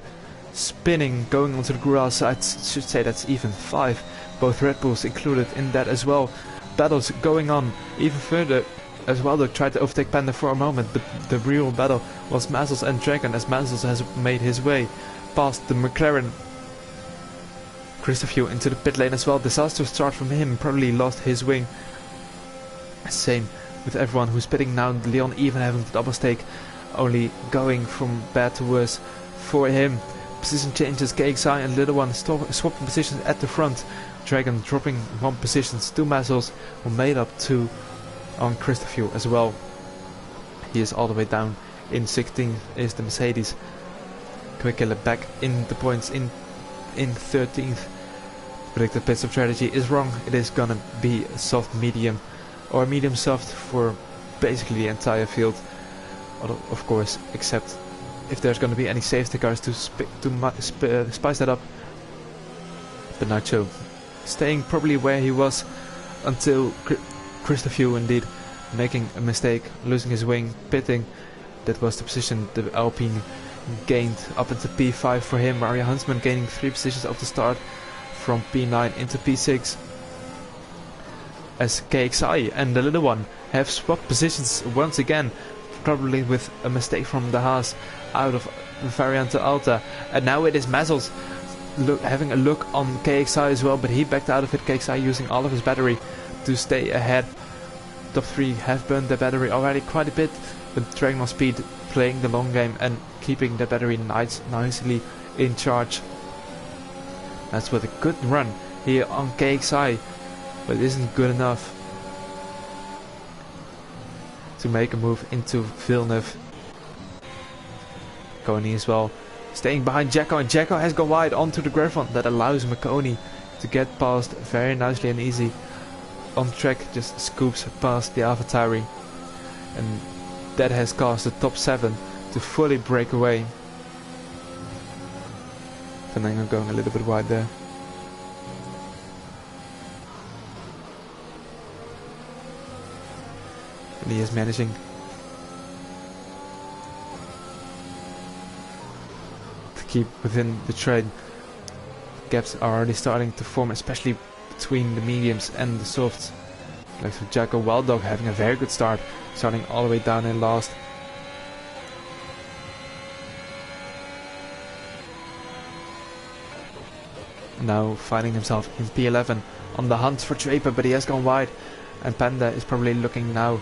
spinning, going onto the grass. I should say that's even 5. Both Red Bulls included in that as well. Battles going on even further as well. They tried to overtake Panda for a moment, but the real battle was Mazzles and Dragon, as Mazzles has made his way past the McLaren. Christopher into the pit lane as well. Disaster start from him, probably lost his wing. Same with everyone who's pitting now. Leon even having the double stake, only going from bad to worse for him. Position changes, KXI and Little One swapping positions at the front. Dragon dropping 1 position to Mazzles, who made up 2 on Christopher as well. He is all the way down in 16th is the Mercedes. Quick Killer back in the points in 13th. Predicted pit stop strategy is wrong. It is gonna be a soft medium or medium soft for basically the entire field, of course, except if there's gonna be any safety cars to spice that up. But Nacho staying probably where he was until Christopher indeed making a mistake, losing his wing, pitting. That was the position the Alpine gained up into P5 for him. Mario Huntsman gaining 3 positions off the start from P9 into P6. As KXI and the Little One have swapped positions once again probably with a mistake from the Haas out of Variante Alta. And now it is Mazzles having a look on KXI as well, but he backed out of it. KXI using all of his battery to stay ahead. Top 3 have burned their battery already quite a bit, but Dragon Speed playing the long game and keeping the battery nicely in charge. That's with a good run here on KXI, but it isn't good enough to make a move into Villeneuve. Coney as well, staying behind Jacko, and Jacko has gone wide onto the Griffon. That allows McConey to get past very nicely and easy. On track, just scoops past the AlphaTauri, and that has caused the top 7 to fully break away. Fernando going a little bit wide there. And he is managing to keep within the train. Gaps are already starting to form, especially between the mediums and the softs. Like for Jacko Wild Dog having a very good start, starting all the way down in last. Now finding himself in P11 on the hunt for Draper, but he has gone wide, and Panda is probably looking now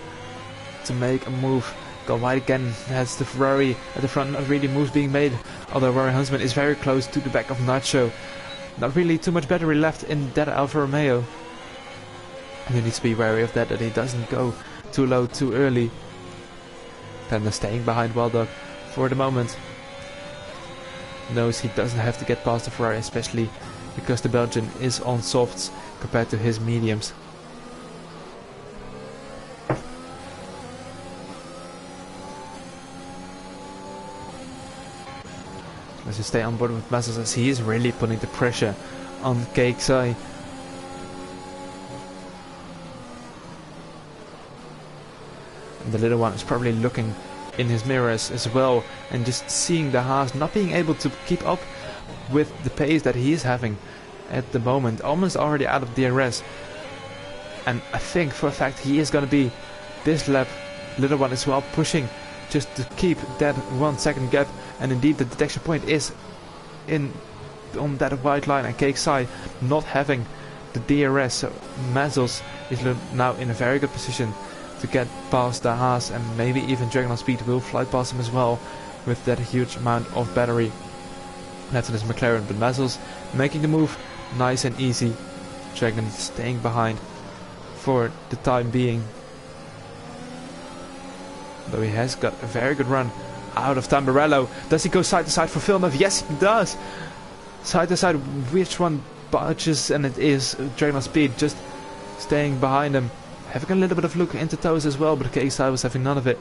to make a move. Go wide again, has the Ferrari at the front, not really moves being made, although Rory Huntsman is very close to the back of Nacho. Not really too much battery left in that Alfa Romeo. And you need to be wary of that he doesn't go too low too early. Panda staying behind Wild Dog for the moment. Knows he doesn't have to get past the Ferrari, especially because the Belgian is on softs compared to his mediums. Let's just stay on board with Mazzles, as he is really putting the pressure on KXI. And the little one is probably looking in his mirrors as well, and just seeing the Haas not being able to keep up with the pace that he is having at the moment, almost already out of DRS. And I think for a fact he is going to be this lap. Little one as well pushing just to keep that 1 second gap, and indeed the detection point is on that white line, and KXI not having the DRS, so Mazzles is now in a very good position to get past the Haas, and maybe even Dragon Speed will fly past him as well with that huge amount of battery. That's in his McLaren, but Mazzles making the move nice and easy. Dragon staying behind for the time being, though he has got a very good run out of Tamburello. Does he go side to side for Villeneuve? Yes, he does. Side to side, which one budges? And it is Dragon Speed just staying behind him, having a little bit of look into toes as well, but KXI was having none of it.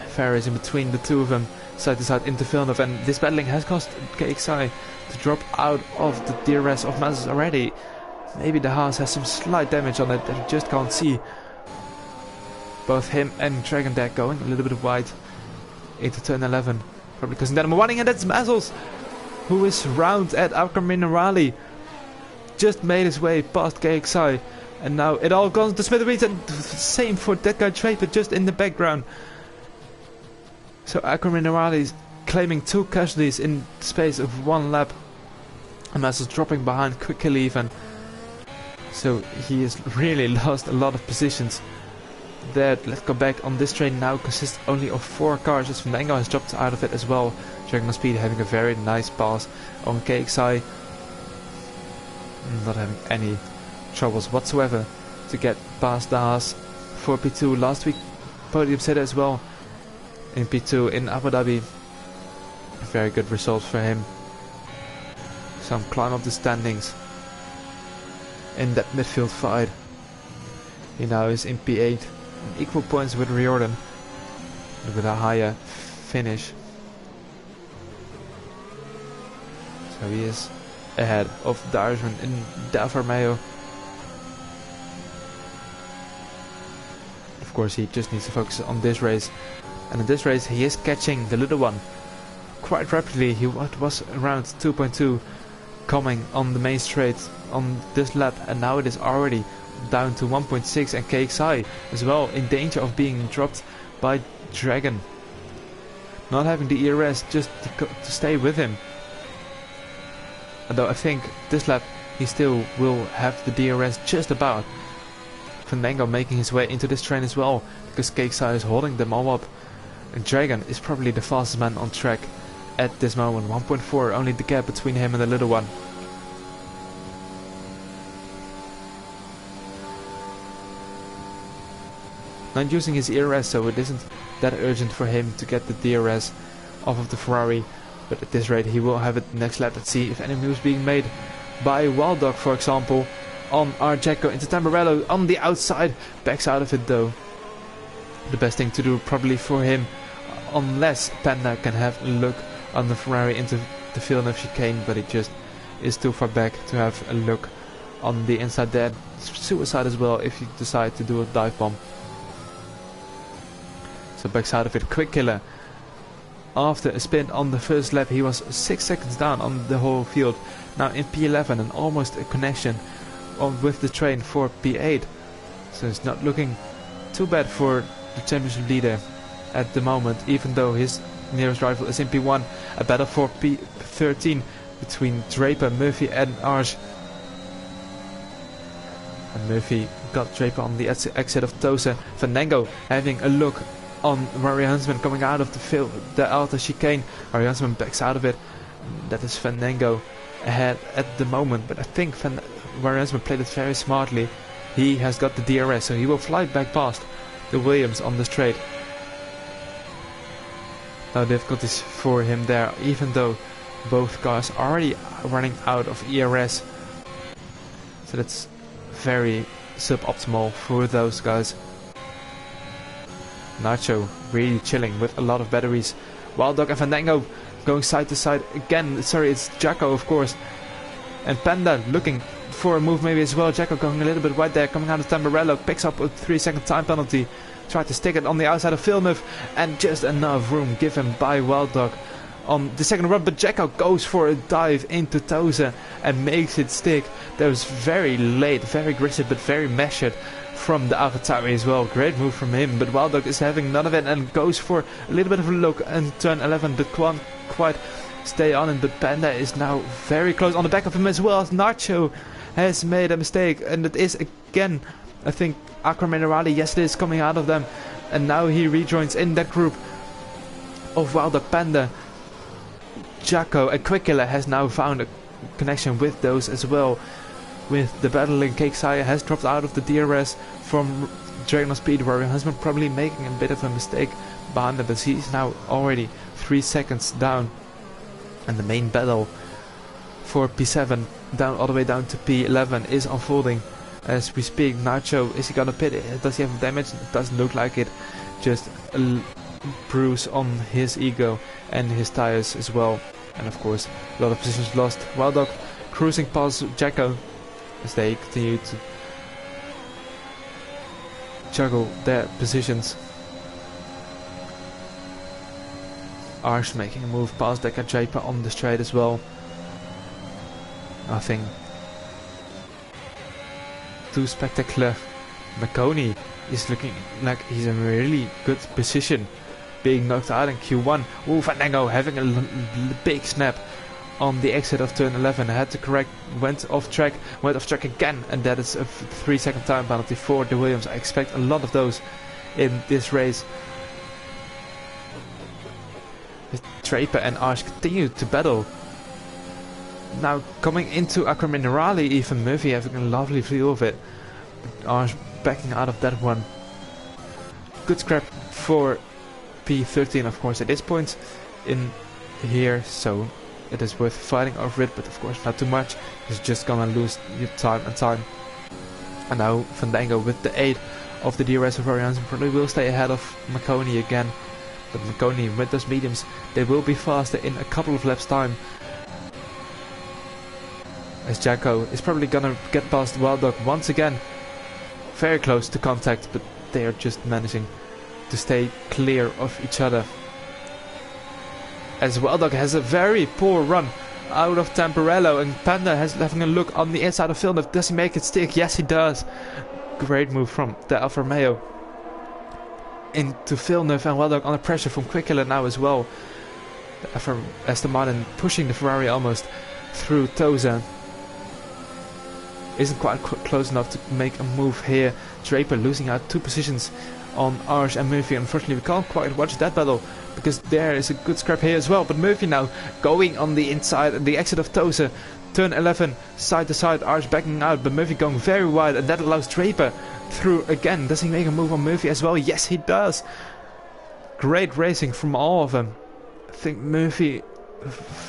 Ferris in between the two of them, side to side into Villeneuve, and this battling has caused KXI to drop out of the DRS of Mazzles already. Maybe the Haas has some slight damage on it that he just can't see. Both him and Dragon Deck going a little bit wide into turn 11, probably causing that number 1, and that's Mazzles, who is round at Alcor Minerali. Just made his way past KXI, and now it all goes to smithereens, and same for that guy Trey, but just in the background. So Alcor Minerali is claiming 2 casualties in the space of 1 lap, and Mazzles dropping behind quickly even. So he has really lost a lot of positions. That let's go back on this train now consists only of 4 cars, as Fandango has dropped out of it as well. Dragon Speed having a very nice pass on KXI, not having any troubles whatsoever to get past the Haas for P2. Last week podium set as well in P2 in Abu Dhabi. Very good result for him. Some climb up the standings in that midfield fight. He now is in P8. Equal points with Riordan, with a higher finish. So he is ahead of the Irishman in the Alfa Romeo. Of course, he just needs to focus on this race, and in this race he is catching the little one quite rapidly. He was around 2.2 coming on the main straight on this lap, and now it is already down to 1.6, and KXI as well in danger of being dropped by Dragon. Not having the ERS just to stay with him. Although I think this lap he still will have the DRS just about. Fandango making his way into this train as well, because Cakeside is holding them all up. And Dragon is probably the fastest man on track at this moment. 1.4 only the gap between him and the little one. Not using his ERS, so it isn't that urgent for him to get the DRS off of the Ferrari. But at this rate he will have it next lap. Let's see if any moves being made by Wild Dog, for example, on our Jacko into Tamburello on the outside. Backs out of it though. The best thing to do probably for him, unless Panda can have a look on the Ferrari into the Villeneuve chicane, but he just is too far back to have a look on the inside there. Suicide as well if you decide to do a dive bomb. So backs out of it. Quick Killer. After a spin on the first lap, he was 6 seconds down on the whole field. Now in P11 and almost a connection with the train for P8. So it's not looking too bad for the championship leader at the moment, even though his nearest rival is in P1. A battle for P13 between Draper, Murphy and Arge. And Murphy got Draper on the exit of Tosa. Fandango having a look on Mario Huntsman coming out of the field, the outer chicane. Mario Huntsman backs out of it. That is Fandango ahead at the moment, but I think Mario Huntsman played it very smartly. He has got the DRS, so he will fly back past the Williams on the straight. No difficulties for him there, even though both cars are already running out of ERS. So that's very suboptimal for those guys. Nacho really chilling with a lot of batteries. Wild Dog and Fandango going side to side again. Sorry, it's Jacko of course. And Panda looking for a move maybe as well. Jacko going a little bit wide there, coming out of Tamburello. Picks up a 3-second time penalty. Tried to stick it on the outside of Villeneuve. And just enough room given by Wild Dog on the second run. But Jacko goes for a dive into Tosa and makes it stick. That was very late, very aggressive but very measured from the AlphaTauri as well. Great move from him, but Wild Dog is having none of it and goes for a little bit of a look in turn 11, but can't quite stay on it. But Panda is now very close on the back of him as well. Nacho has made a mistake, and it is again, I think, Aqua Minerali. Yes, it is coming out of them, and now he rejoins in that group of Wild Dog, Panda, Jacko, and Quick Killer has now found a connection with those as well. With the battling, Cakesire has dropped out of the DRS from Dragon Speed, where Huntsman probably making a bit of a mistake behind him, but he's now already 3 seconds down. And the main battle for P7 down all the way down to P11 is unfolding as we speak. Nacho, is he gonna pit it? Does he have damage? It doesn't look like it. Just a bruise on his ego and his tires as well. And of course, a lot of positions lost. Wild Dog cruising past Jacko as they continue to juggle their positions. Arch making a move past Decker Draper on the straight as well. Nothing too spectacular. Marconi is looking like he's in a really good position, being knocked out in Q1. Ooh, Fandango having a big snap on the exit of turn 11. Had to correct, went off track again, and that is a 3-second time penalty for the Williams. I expect a lot of those in this race. Draper and Arch continue to battle. Now coming into Aqua Minerali, even Murphy having a lovely view of it. Arch backing out of that one. Good scrap for P13 of course at this point in here, so it is worth fighting over it, but of course not too much. He's just gonna lose time and time. And now Fandango with the aid of the DRS of Arians probably will stay ahead of Marconi again. But Marconi with those mediums, they will be faster in a couple of laps time. As Jacko is probably gonna get past Wild Dog once again. Very close to contact, but they are just managing to stay clear of each other. As Wild Dog has a very poor run out of Tamburello, and Panda has having a look on the inside of Villeneuve. Does he make it stick? Yes, he does. Great move from the Alfa Romeo. into Villeneuve, and Weldon under pressure from Quickler now as well. Aston Martin pushing the Ferrari almost through Toza. Isn't quite close enough to make a move here. Draper losing out 2 positions on Arge and Murphy. Unfortunately, we can't quite watch that battle because there is a good scrap here as well. But Murphy now going on the inside and the exit of Toza. Turn 11, side to side, Arge backing out, but Murphy going very wide, and that allows Draper through again. Does he make a move on Murphy as well? Yes, he does. Great racing from all of them. I think Murphy,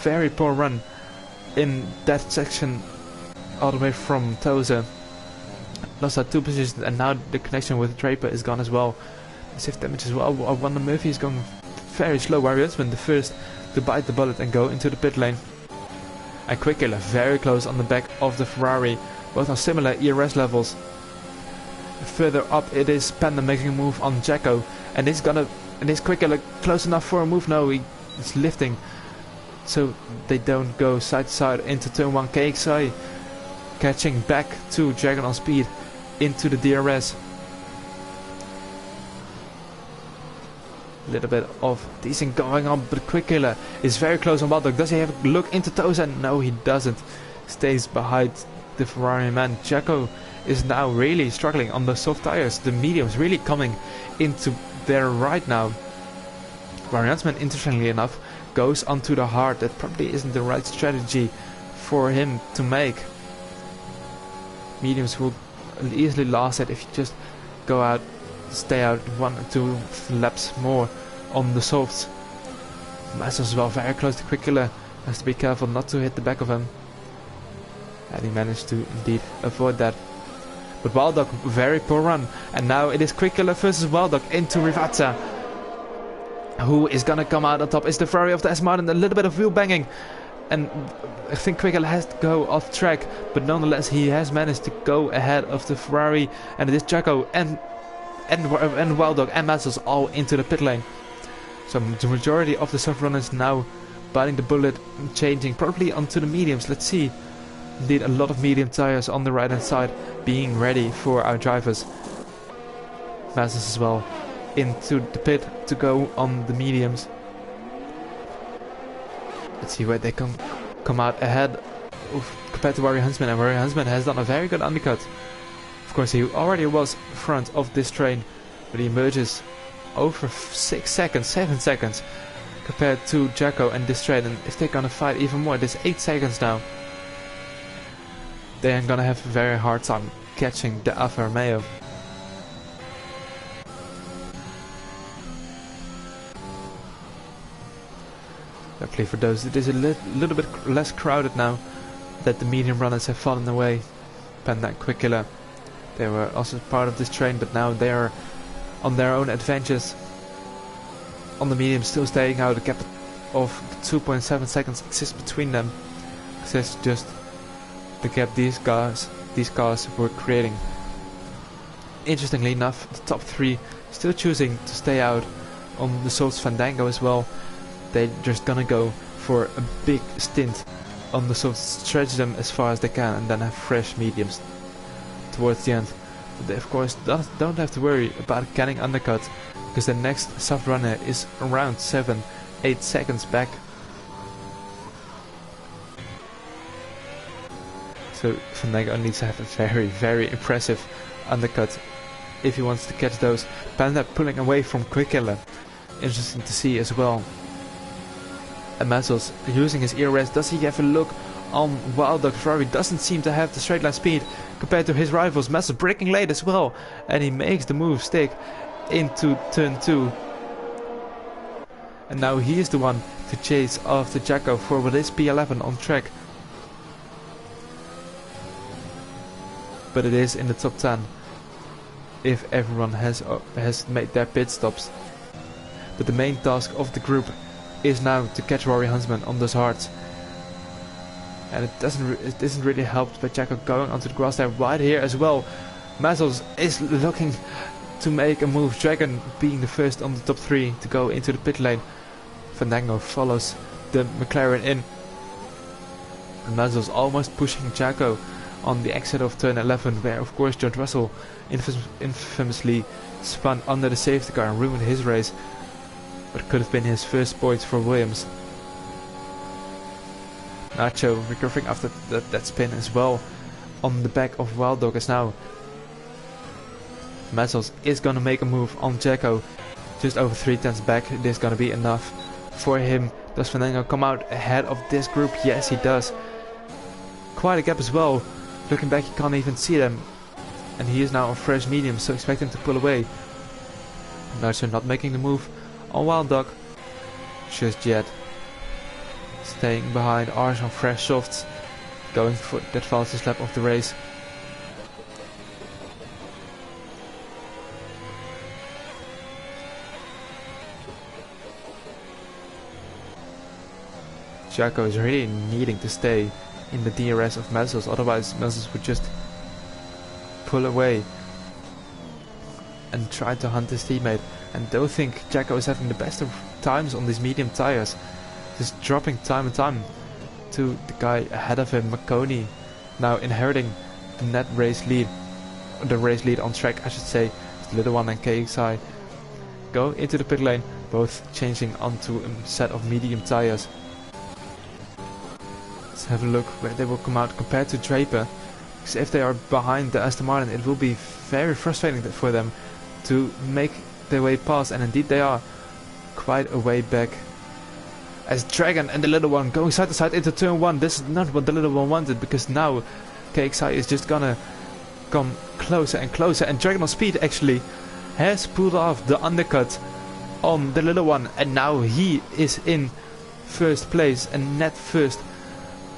very poor run in that section all the way from Toza. Lost out 2 positions, and now the connection with Draper is gone as well. Safe damage as well. Wonder Murphy is going very slow. Warrior Huntsman the first to bite the bullet and go into the pit lane. And Quickler very close on the back of the Ferrari, both on similar ERS levels. Further up it is Panda making a move on Jacko, and is Quickler close enough for a move? No, he's lifting, so they don't go side to side into turn 1. KXI catching back to Dragon on speed into the DRS. A little bit of decent going on, but Quickler is very close on Waldog. Does he have a look into Toza? No, he doesn't. Stays behind the Ferrari man. Jacko is now really struggling on the soft tires. The mediums really coming into their right now. Warrior Huntsman, interestingly enough, goes onto the hard. That probably isn't the right strategy for him to make. Mediums will easily last it if you just go out, stay out 1 or 2 laps more on the softs. Massa as well, very close to Quickler. Has to be careful not to hit the back of him. And he managed to indeed avoid that. But Waldog, very poor run. And now it is Quickler versus Waldog into Rivazza. Who is gonna come out on top? Is the Ferrari of the Aston Martin. A little bit of wheel banging. And I think Quickler has to go off track. But nonetheless, he has managed to go ahead of the Ferrari. And it is Jacko and Waldog and Mazzles all into the pit lane. So the majority of the soft runners now biting the bullet, changing probably onto the mediums. Let's see. Indeed, a lot of medium tires on the right hand side being ready for our drivers. Mazzles as well into the pit to go on the mediums. Let's see where they come out ahead compared to Warrior Huntsman. And Warrior Huntsman has done a very good undercut. Of course, he already was front of this train, but he emerges over 6 seconds, 7 seconds compared to Jacko and this train. And if they're gonna fight even more, there's 8 seconds now. They're gonna have a very hard time catching the Alfa Romeo. Luckily for those, it is a little bit less crowded now that the medium runners have fallen away. Panda and Quickler, they were also part of this train, but now they are on their own adventures. On the medium, still staying out. A gap of 2.7 seconds exists between them. That's just the gap these cars were creating. Interestingly enough, the top 3 still choosing to stay out on the Souls Fandango as well. They're just gonna go for a big stint on the softs, stretch them as far as they can, and then have fresh mediums towards the end. But they of course don't have to worry about getting undercut, because the next soft runner is around 7-8 seconds back. So Fandango needs to have a very, very impressive undercut if he wants to catch those. Panda pulling away from Quickler. Interesting to see as well. And Mazzles using his ERS. Does he have a look on Wildog? Ferrari doesn't seem to have the straight line speed compared to his rivals. Mazzles braking late as well, and he makes the move stick into turn 2. And now he is the one to chase after Jacko for what is P11 on track. But it is in the top 10 if everyone has made their pit stops. But the main task of the group is now to catch Warrior Huntsman on those hards. And it isn't really helped by Jacko going onto the grass there wide here as well. Mazzles is looking to make a move. Dragon being the first on the top 3 to go into the pit lane. Fandango follows the McLaren in. And Mazzles almost pushing Jacko on the exit of turn 11, where of course George Russell infamously spun under the safety car and ruined his race. But could have been his first points for Williams. Nacho recovering after that spin as well on the back of Wild Dog as now. Mazzels is gonna make a move on Jacko. Just over 3/10 back. This is gonna be enough for him. Does Fandango come out ahead of this group? Yes, he does. Quite a gap as well. Looking back, you can't even see them. And he is now on fresh medium, so expect him to pull away. Nacho not making the move on Wild Dog just yet. Staying behind Ars on fresh softs, going for that fastest lap of the race. Jacko is really needing to stay in the DRS of Mazzels, otherwise Mazzels would just pull away and try to hunt his teammate. And don't think Jacko is having the best of times on these medium tires. Just dropping time and time to the guy ahead of him, McConey, now inheriting the net race lead. The race lead on track, I should say. The little one and KXI go into the pit lane, both changing onto a set of medium tires. Let's have a look where they will come out compared to Draper. Because if they are behind the Aston Martin, it will be very frustrating for them to make their way past, and indeed they are quite a way back. As Dragon and the little one going side to side into turn 1. This is not what the little one wanted, because now KXI is just gonna come closer and closer, and Dragon on speed actually has pulled off the undercut on the little one, and now he is in first place and net first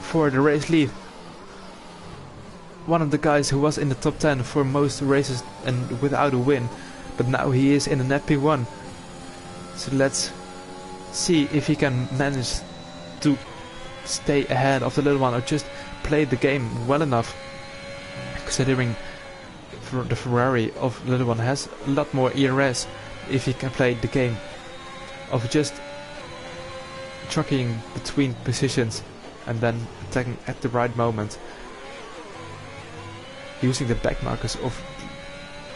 for the race lead. One of the guys who was in the top 10 for most races and without a win, but now he is in the net P1. So let's see if he can manage to stay ahead of the little one, or just play the game well enough, considering the Ferrari of the little one has a lot more ERS. If he can play the game of just jockeying between positions and then attacking at the right moment, using the back markers of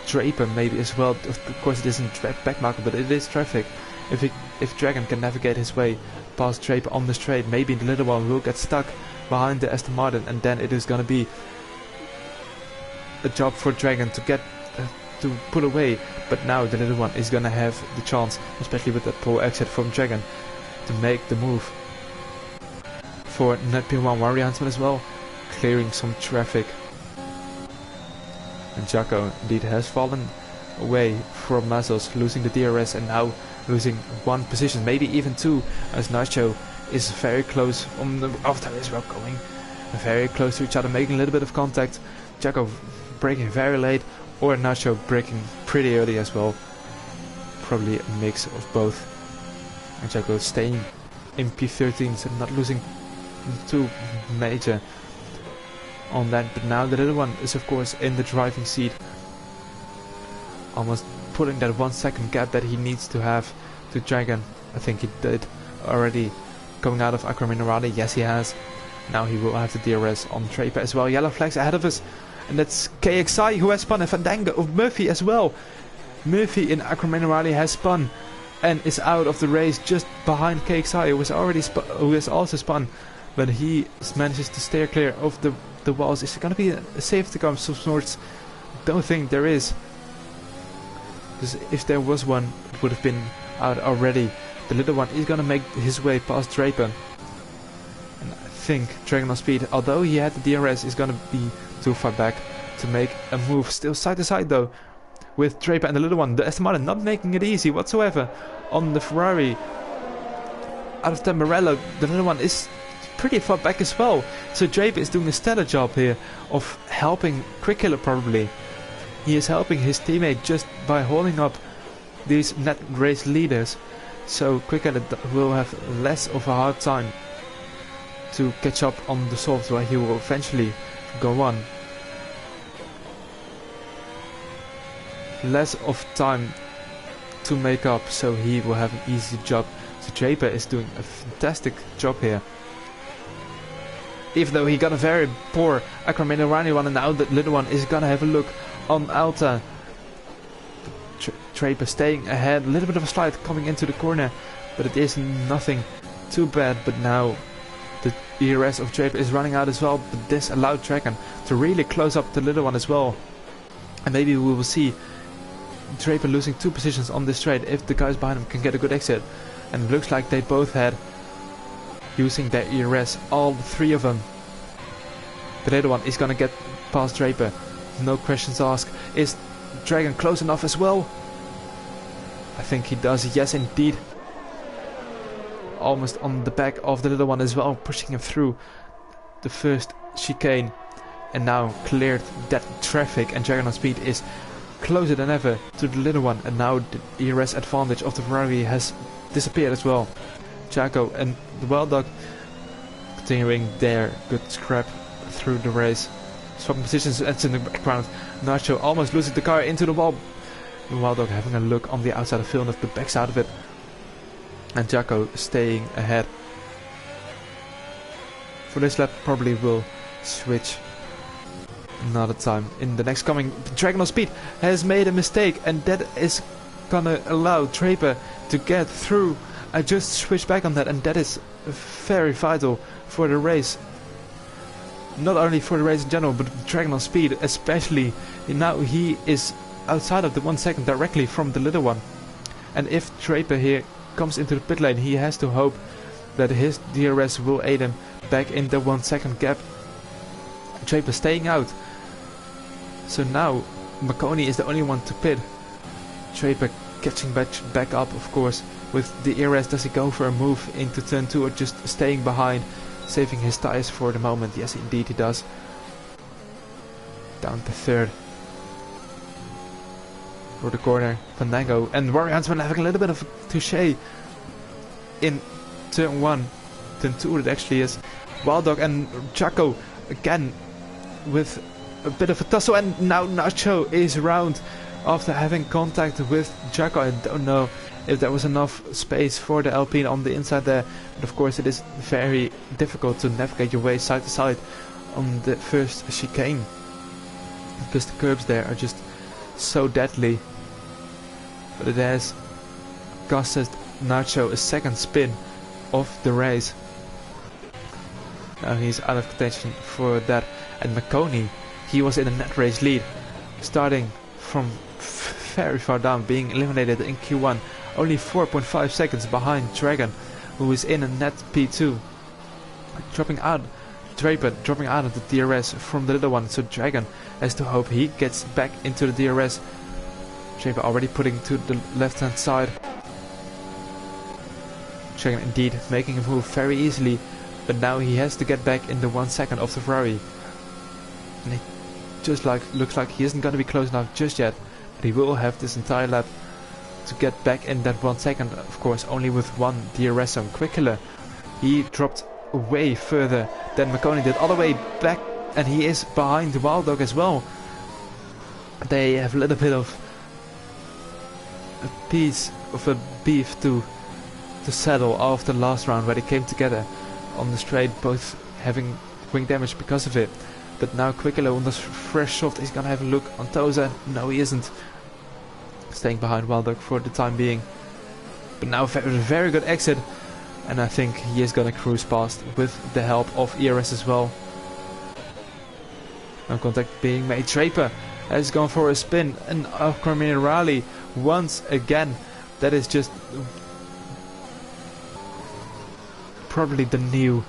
Draper maybe as well. Of course it isn't back marker, but it is traffic. If Dragon can navigate his way past Draper on the straight, maybe the little one will get stuck behind the Aston Martin, and then it is gonna be a job for Dragon to get to pull away. But now the little one is gonna have the chance, especially with that pole exit from Dragon, to make the move for net P1 Warrior Huntsman as well, clearing some traffic. And Jacko indeed has fallen away from Mazzels, losing the DRS and now losing one position, maybe even two, as Nacho is very close on the after as well, going very close to each other, making a little bit of contact. Jacko braking very late, or Nacho braking pretty early as well. Probably a mix of both. And Jacko staying in P13, so not losing too major on that. But now the little one is of course in the driving seat, almost pulling that 1 second gap that he needs to have to Dragon. I think he did already coming out of Aqua Minerale. Yes, he has. Now he will have the DRS on Draper as well. Yellow flags ahead of us, and that's KXI who has spun, and Fandango of Murphy as well. Murphy in Aqua Minerale has spun and is out of the race just behind KXI, who has also spun, but he manages to steer clear of the walls. Is there going to be a safety car of some sorts? Don't think there is. Because if there was one, it would have been out already. The little one is going to make his way past Draper. And I think Dragon on speed, although he had the DRS, is going to be too far back to make a move. Still side to side though, with Draper and the little one. The Aston Martin not making it easy whatsoever on the Ferrari. Out of Tamburello, the little one is pretty far back as well. So Draper is doing a stellar job here of helping Quick Killer probably. He is helping his teammate just by holding up these net race leaders. So Quick Killer will have less of a hard time to catch up on the softs, where he will eventually go on. Less of time to make up, so he will have an easy job. So Draper is doing a fantastic job here. Even though he got a very poor Aqua Minerale one, and now the little one is gonna have a look on Alta. Draper staying ahead, a little bit of a slide coming into the corner, but it is nothing too bad. But now the ERS of Draper is running out as well, but this allowed Dragon to really close up the little one as well. And maybe we will see Draper losing 2 positions on this straight if the guys behind him can get a good exit. And it looks like they both had using their ERS, all 3 of them. The little one is gonna get past Draper, no questions asked. Is Dragon close enough as well? I think he does, yes indeed. Almost on the back of the little one as well, pushing him through the first chicane. And now cleared that traffic, and Dragon on speed is closer than ever to the little one. And now the ERS advantage of the Ferrari has disappeared as well. Jaco and the Wild Dog continuing their good scrap through the race. Swapping positions in the background. Nacho almost losing the car into the wall. The Wild Dog having a look on the outside of film of the backside of it. And Jaco staying ahead. For this lap probably will switch another time. In the next coming, Dragon on speed has made a mistake, and that is gonna allow Draper to get through. I just switched back on that, and that is very vital for the race. Not only for the race in general, but Dragon on speed especially. Now he is outside of the 1 second directly from the little one. And if Draper here comes into the pit lane, he has to hope that his DRS will aid him back in the 1 second gap. Draper staying out. So now Marconi is the only one to pit. Draper catching back up, of course, with the ERS. Does he go for a move into turn 2 or just staying behind, saving his tyres for the moment? Yes, indeed he does. Down to 3rd. For the corner, Fandango and Warrior Huntsman having a little bit of a touche in turn 1. Turn 2 it actually is. Wild Dog and Jaco again with a bit of a tussle, and now Nacho is round after having contact with Jaco. I don't know if there was enough space for the Alpine on the inside there, but of course it is very difficult to navigate your way side to side on the first chicane, because the curbs there are just so deadly. But it has costed Nacho a 2nd spin of the race. Now he's out of contention for that. And Marconi, he was in a net race lead, starting from very far down, being eliminated in Q1, only 4.5 seconds behind Dragon, who is in a net P2. Dropping out, Draper dropping out of the DRS from the little one, so Dragon has to hope he gets back into the DRS. Draper already putting to the left hand side. Dragon indeed making a move very easily, but now he has to get back in the 1 second of the Ferrari. And it just looks like he isn't going to be close enough just yet, but he will have this entire lap to get back in that 1 second, of course only with 1 DRS zone. Quickler, he dropped way further than Marconi did, all the way back, and he is behind the Wild Dog as well. They have a little bit of a piece of a beef to settle after the last round, where they came together on the straight, both having wing damage because of it. But now Quickler on this fresh soft is gonna have a look on Toza. No, he isn't. Staying behind Wild Dog for the time being. But now very good exit, and I think he is gonna cruise past with the help of ERS as well. No contact being made. Draper has gone for a spin, and Minerali once again. That is just probably the new,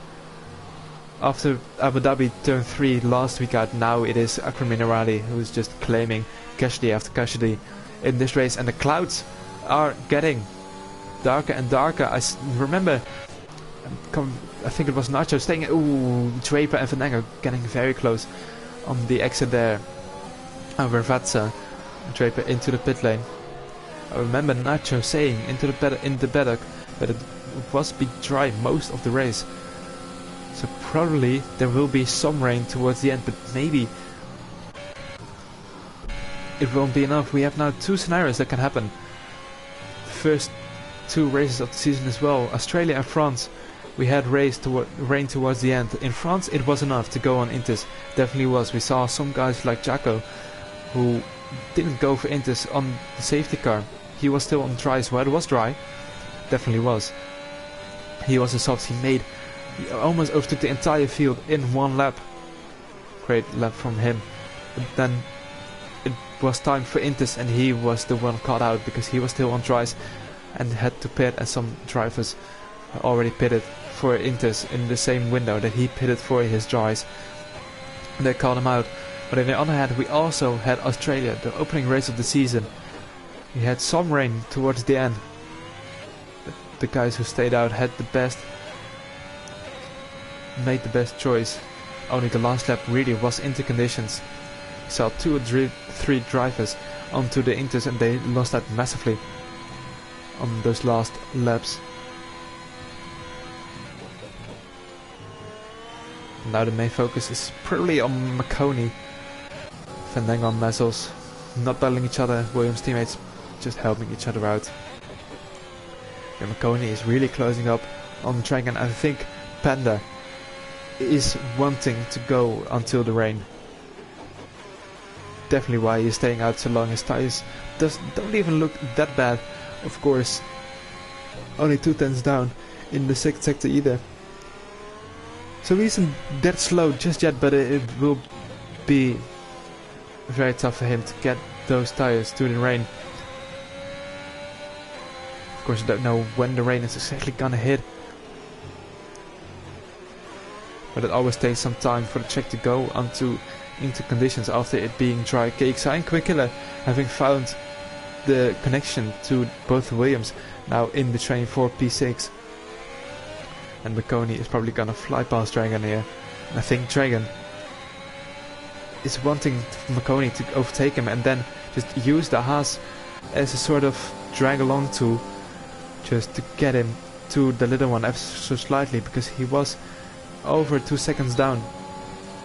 after Abu Dhabi turn 3 last week out, now it is Minerali who's just claiming casualty after casualty in this race, and the clouds are getting darker and darker. I remember, I think it was Nacho staying, ooh, Draper and Fandango getting very close on the exit there over Vatsa. Draper into the pit lane. I remember Nacho saying in the paddock that it was be dry most of the race. So probably there will be some rain towards the end, but maybe it won't be enough. We have now 2 scenarios that can happen. First 2 races of the season as well. Australia and France, we had rain towards the end. In France it was enough to go on Intis. Definitely was. We saw some guys like Jaco who didn't go for Intes on the safety car. He was still on dry as well. It was dry, definitely was. He was a soft. He almost overtook the entire field in one lap. Great lap from him. But then it was time for Intes, and he was the one caught out because he was still on dries and had to pit, as some drivers already pitted for Intes in the same window that he pitted for his dries. They called him out. But on the other hand, we also had Australia, the opening race of the season. We had some rain towards the end. But the guys who stayed out had the best, made the best choice. Only the last lap really was into conditions. We saw 2 or 3 drivers onto the Intes, and they lost that massively on those last laps. Now the main focus is probably on McConey. Fandango and Mazzels not battling each other, Williams teammates just helping each other out. Yeah, McConey is really closing up on the track, and I think Panda is wanting to go until the rain. Definitely why he's staying out so long. His tires don't even look that bad. Of course, only 2 tenths down in the 6th sector either. So he isn't that slow just yet, but it will be very tough for him to get those tires to the rain. Of course, I don't know when the rain is exactly gonna hit, but it always takes some time for the track to go into conditions after it being dry. KXI and Quickiller having found the connection to both Williams now in the train for P6. And McConey is probably gonna fly past Dragon here. And I think Dragon is wanting McConey to overtake him and then just use the Haas as a sort of drag along tool, just to get him to the little one ever so slightly, because he was over 2 seconds down.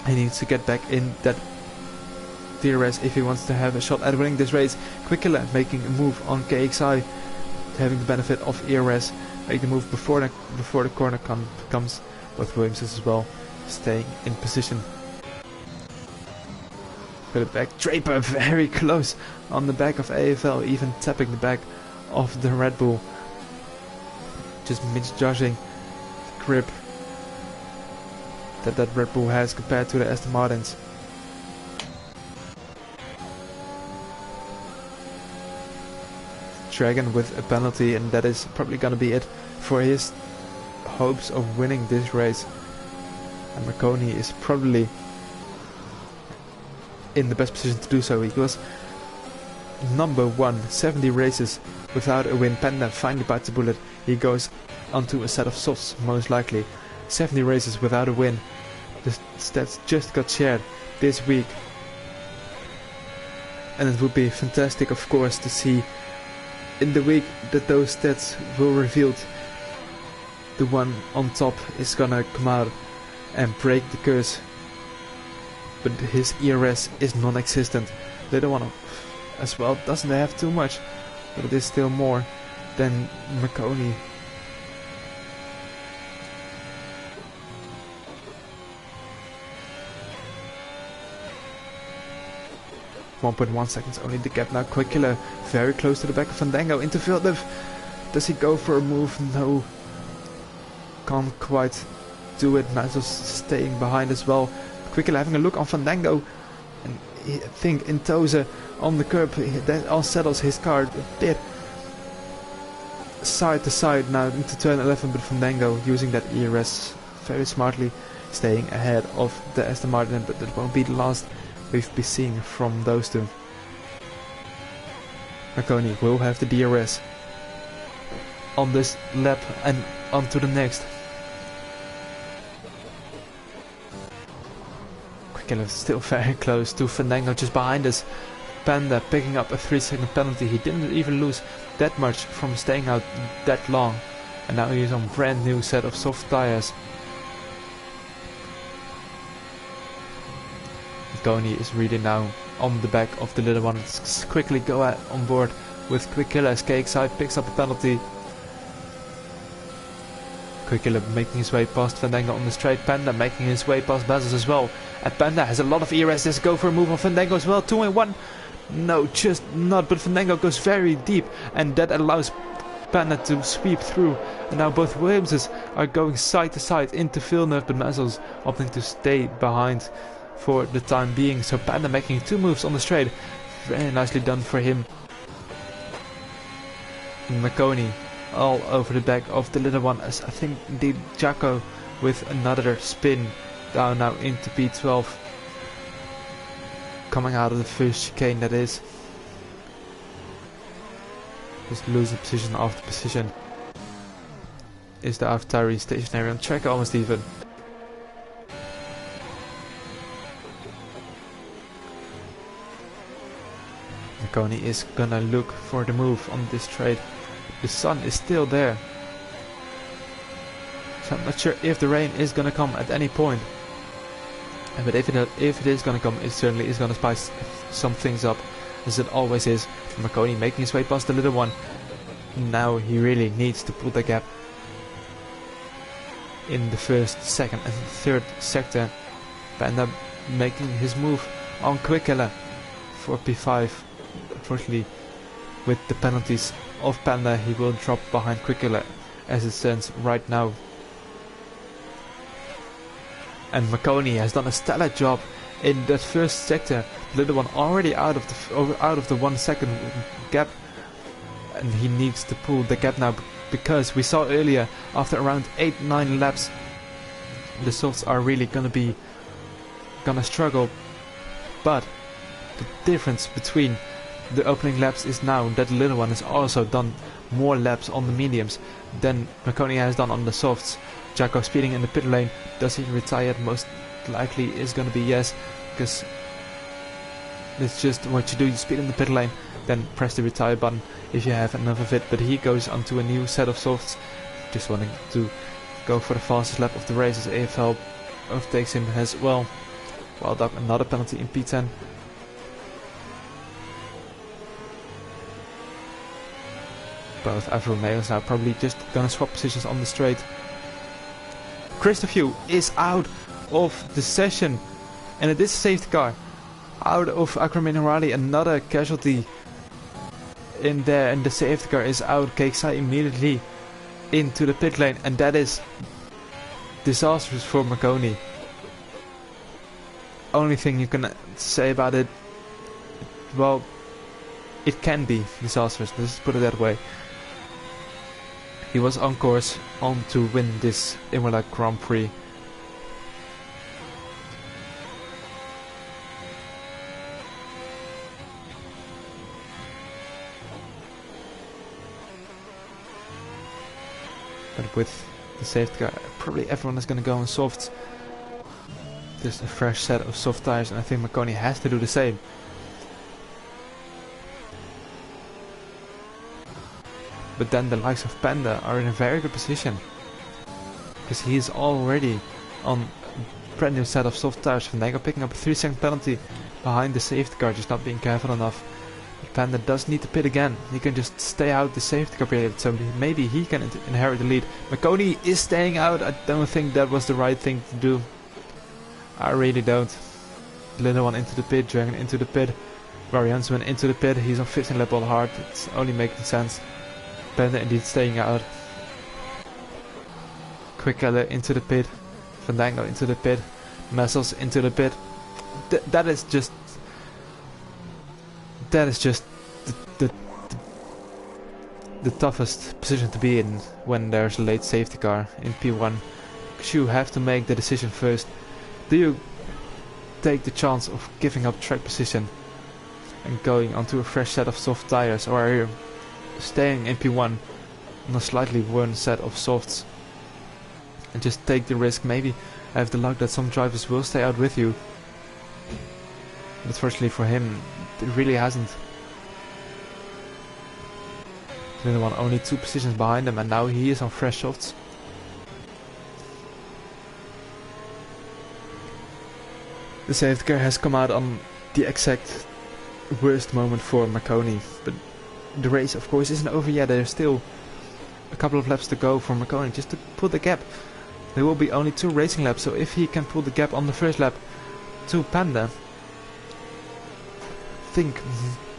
He needs to get back in that DRS if he wants to have a shot at winning this race. Quickiller making a move on KXI, having the benefit of ERS, make the move before the corner comes. Both Williamses as well staying in position. Put it back. Draper very close on the back of AFL, even tapping the back of the Red Bull. Just misjudging the grip that Red Bull has compared to the Aston Martins. Dragon with a penalty, and that is probably gonna be it for his hopes of winning this race. And McConey is probably in the best position to do so. He was number 1, 70 races without a win. Panda finally bites the bullet. He goes onto a set of softs, most likely. 70 races without a win. The stats just got shared this week. And it would be fantastic, of course, to see in the week that those stats will revealed. The one on top is gonna come out and break the curse. But his ERS is non-existent. The other one as well doesn't have too much, but it is still more than McConey. .1 seconds only the gap now. Quickiller very close to the back of Fandango into Villeneuve. Does he go for a move? No. Can't quite do it. Mazzels staying behind as well. Quickiller having a look on Fandango. And I think Intoza on the curb. That unsettles his car a bit. Side to side now into turn 11. But Fandango using that ERS very smartly. Staying ahead of the Aston Martin. But that won't be the last we've been seeing from those two. McConey will have the DRS on this lap and on to the next. Quickiller still very close to Fandango just behind us. Panda picking up a 3-second penalty. He didn't even lose that much from staying out that long. And now he's on brand new set of soft tires. McConey is really now on the back of the little one. Let's quickly go on board with Quickiller as KXI picks up a penalty. Quickiller making his way past Fandango on the straight. Panda making his way past Mazzels as well. And Panda has a lot of ERS. Let's go for a move on Fandango as well. 2 in 1. No, just not. But Fandango goes very deep, and that allows Panda to sweep through. And now both Williamses are going side to side into Villeneuve, but Mazel's opting to stay behind for the time being. So Panda making 2 moves on the straight. Very nicely done for him. Marconi all over the back of the little one, as I think indeed Jacko with another spin down now into P12. Coming out of the first chicane, that is. Just losing position after position. Is the AlphaTauri stationary on track almost even? Marconi is gonna look for the move on this straight. The sun is still there. So I'm not sure if the rain is gonna come at any point. But if it is gonna come, it certainly is gonna spice some things up, as it always is. Marconi making his way past the little one. Now he really needs to pull the gap in the first, second and third sector. Panda making his move on Quickiller for P5. Unfortunately, with the penalties of Panda, he will drop behind Quickiller as it stands right now. And Marconi has done a stellar job in that first sector. The little one already out of the 1 second gap, and he needs to pull the gap now, because we saw earlier after around 8-9 laps the softs are really gonna struggle. But the difference between the opening laps is now that the little one has also done more laps on the mediums than Marconi has done on the softs. Jacko speeding in the pit lane. Does he retire? Most likely is going to be yes, because it's just what you do. You speed in the pit lane, then press the retire button if you have enough of it. But he goes onto a new set of softs, just wanting to go for the fastest lap of the race, as AFL overtakes him as well. Well done, another penalty in P10. Both Alfa Romeos now probably just gonna swap positions on the straight. Christophe is out of the session, and it is a safety car. Out of Acro Minerali, another casualty in there, and the safety car is out. Keiksai immediately into the pit lane, and that is disastrous for Marconi. Only thing you can say about it, well, it can be disastrous, let's put it that way. He was on course to win this Imola Grand Prix. But with the safety car, probably everyone is going to go on softs. Just a fresh set of soft tires, and I think Marconi has to do the same. But then the likes of Panda are in a very good position, because he is already on a brand new set of soft tires. Fandango picking up a 3-second penalty behind the safety car, just not being careful enough. But Panda does need to pit again. He can just stay out the safety car period, so maybe he can inherit the lead. Marconi is staying out. I don't think that was the right thing to do. I really don't. Little one into the pit, Dragon into the pit, Variansman into the pit. He's on 15 lap all hard. It's only making sense. Panda indeed staying out. Quickiller into the pit, Fandango into the pit, Messels into the pit. That is just the toughest position to be in when there's a late safety car in P1, because you have to make the decision first. Do you take the chance of giving up track position and going onto a fresh set of soft tires, or are you staying in P1 on a slightly worn set of softs and just take the risk? Maybe have the luck that some drivers will stay out with you, but fortunately for him it really hasn't. The other one only 2 positions behind him, and now he is on fresh softs. The safety car has come out on the exact worst moment for Marconi, but the race of course isn't over yet. There's still a couple of laps to go for Marconi just to pull the gap. There will be only 2 racing laps, so if he can pull the gap on the first lap to Panda, think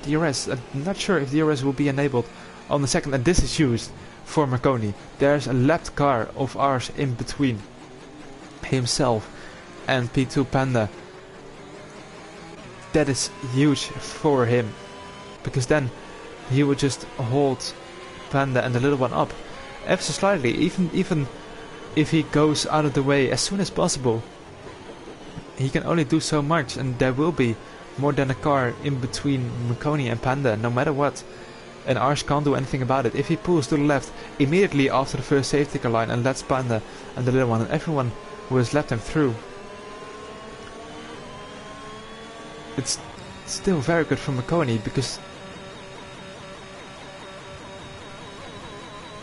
DRS, I'm not sure if DRS will be enabled on the second, and this is used for Marconi. There's a lapped car of ours in between himself and P2 Panda. That is huge for him, because then he would just hold Panda and the little one up ever so slightly, even if he goes out of the way as soon as possible. He can only do so much, and there will be more than a car in between Marconi and Panda no matter what, and Arsh can't do anything about it. If he pulls to the left immediately after the first safety car line and lets Panda and the little one and everyone who has let him through, it's still very good for Marconi, because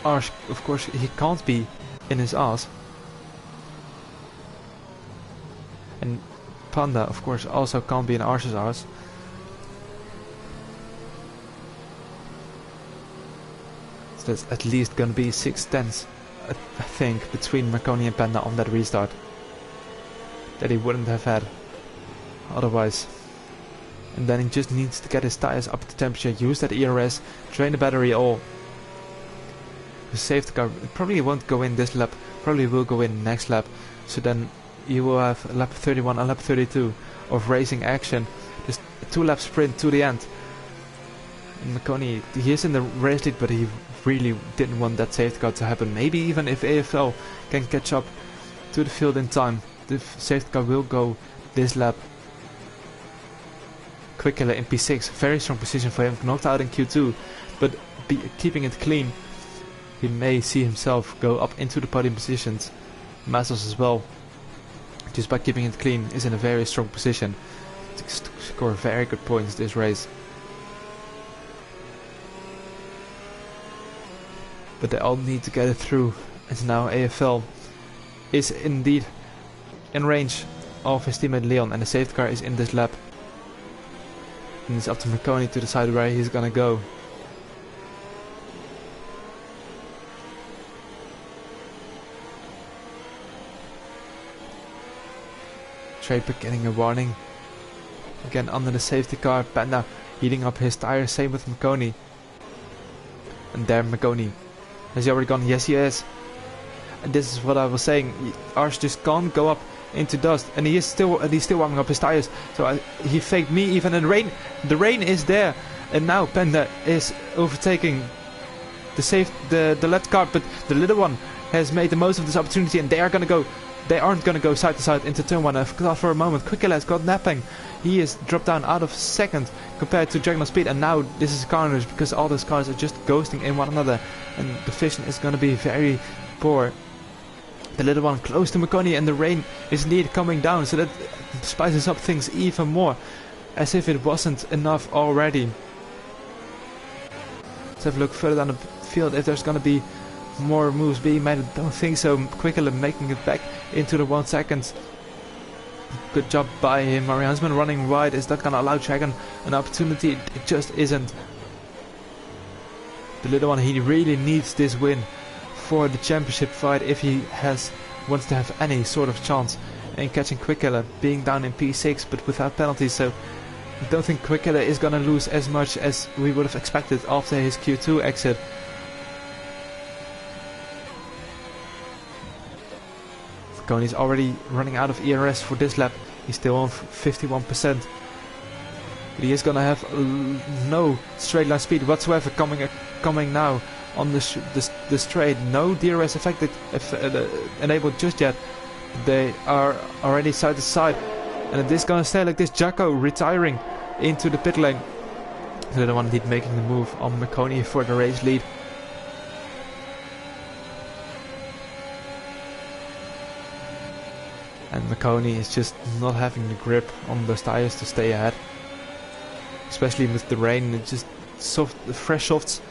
Arsh, of course, he can't be in his ass, and Panda, of course, also can't be in Arsh's ass. So there's at least gonna be 6/10, I think, between Marconi and Panda on that restart that he wouldn't have had otherwise. And then he just needs to get his tires up to temperature, use that ERS, drain the battery all. The safety car probably won't go in this lap, probably will go in next lap. So then you will have lap 31 and lap 32 of racing action. Just a 2-lap sprint to the end. And Marconi, he is in the race lead, but he really didn't want that safety car to happen. Maybe even if AFL can catch up to the field in time, the safety car will go this lap. Quick Killer in P6, very strong position for him, knocked out in Q2, but keeping it clean, he may see himself go up into the podium positions. Masters as well, just by keeping it clean, is in a very strong position to score very good points this race. But they all need to get it through, and now AFL is indeed in range of his teammate Leon, and the safety car is in this lap. And it's up to Marconi to decide where he's gonna go. Draper getting a warning. Again under the safety car. Panda heating up his tires, same with Marconi. And there Marconi. Has he already gone? Yes he is. And this is what I was saying. Arsh just can't go up into dust, and he's still warming up his tires. So he faked me even in the rain. The rain is there, and now Panda is overtaking the left car, but the little one has made the most of this opportunity, and they aren't gonna go side to side into turn 1. I thought for a moment Quickler has got napping. He is dropped down out of second compared to Dragon Speed, and now this is carnage because all those cars are just ghosting in one another, and the vision is gonna be very poor. The little one close to Marconi, and the rain is indeed coming down, so that spices up things even more, as if it wasn't enough already. Let's have a look further down the field if there's gonna be more moves being made. I don't think so. Quickly making it back into the 1 second. Good job by him. Mariansman running wide. Is that gonna allow Dragon an opportunity? It just isn't. The little one, he really needs this win for the championship fight if he wants to have any sort of chance in catching Quickiller, being down in P6 but without penalties. So I don't think Quickiller is gonna lose as much as we would have expected after his Q2 exit. Marconi's already running out of ERS for this lap. He's still on 51%. But he is gonna have no straight line speed whatsoever coming now on the straight. No DRS enabled just yet. They are already side to side, and if this is gonna stay like this, Jacko retiring into the pit lane. The other one indeed making the move on Marconi for the race lead. And Marconi is just not having the grip on those tires to stay ahead, especially with the rain. It's just fresh softs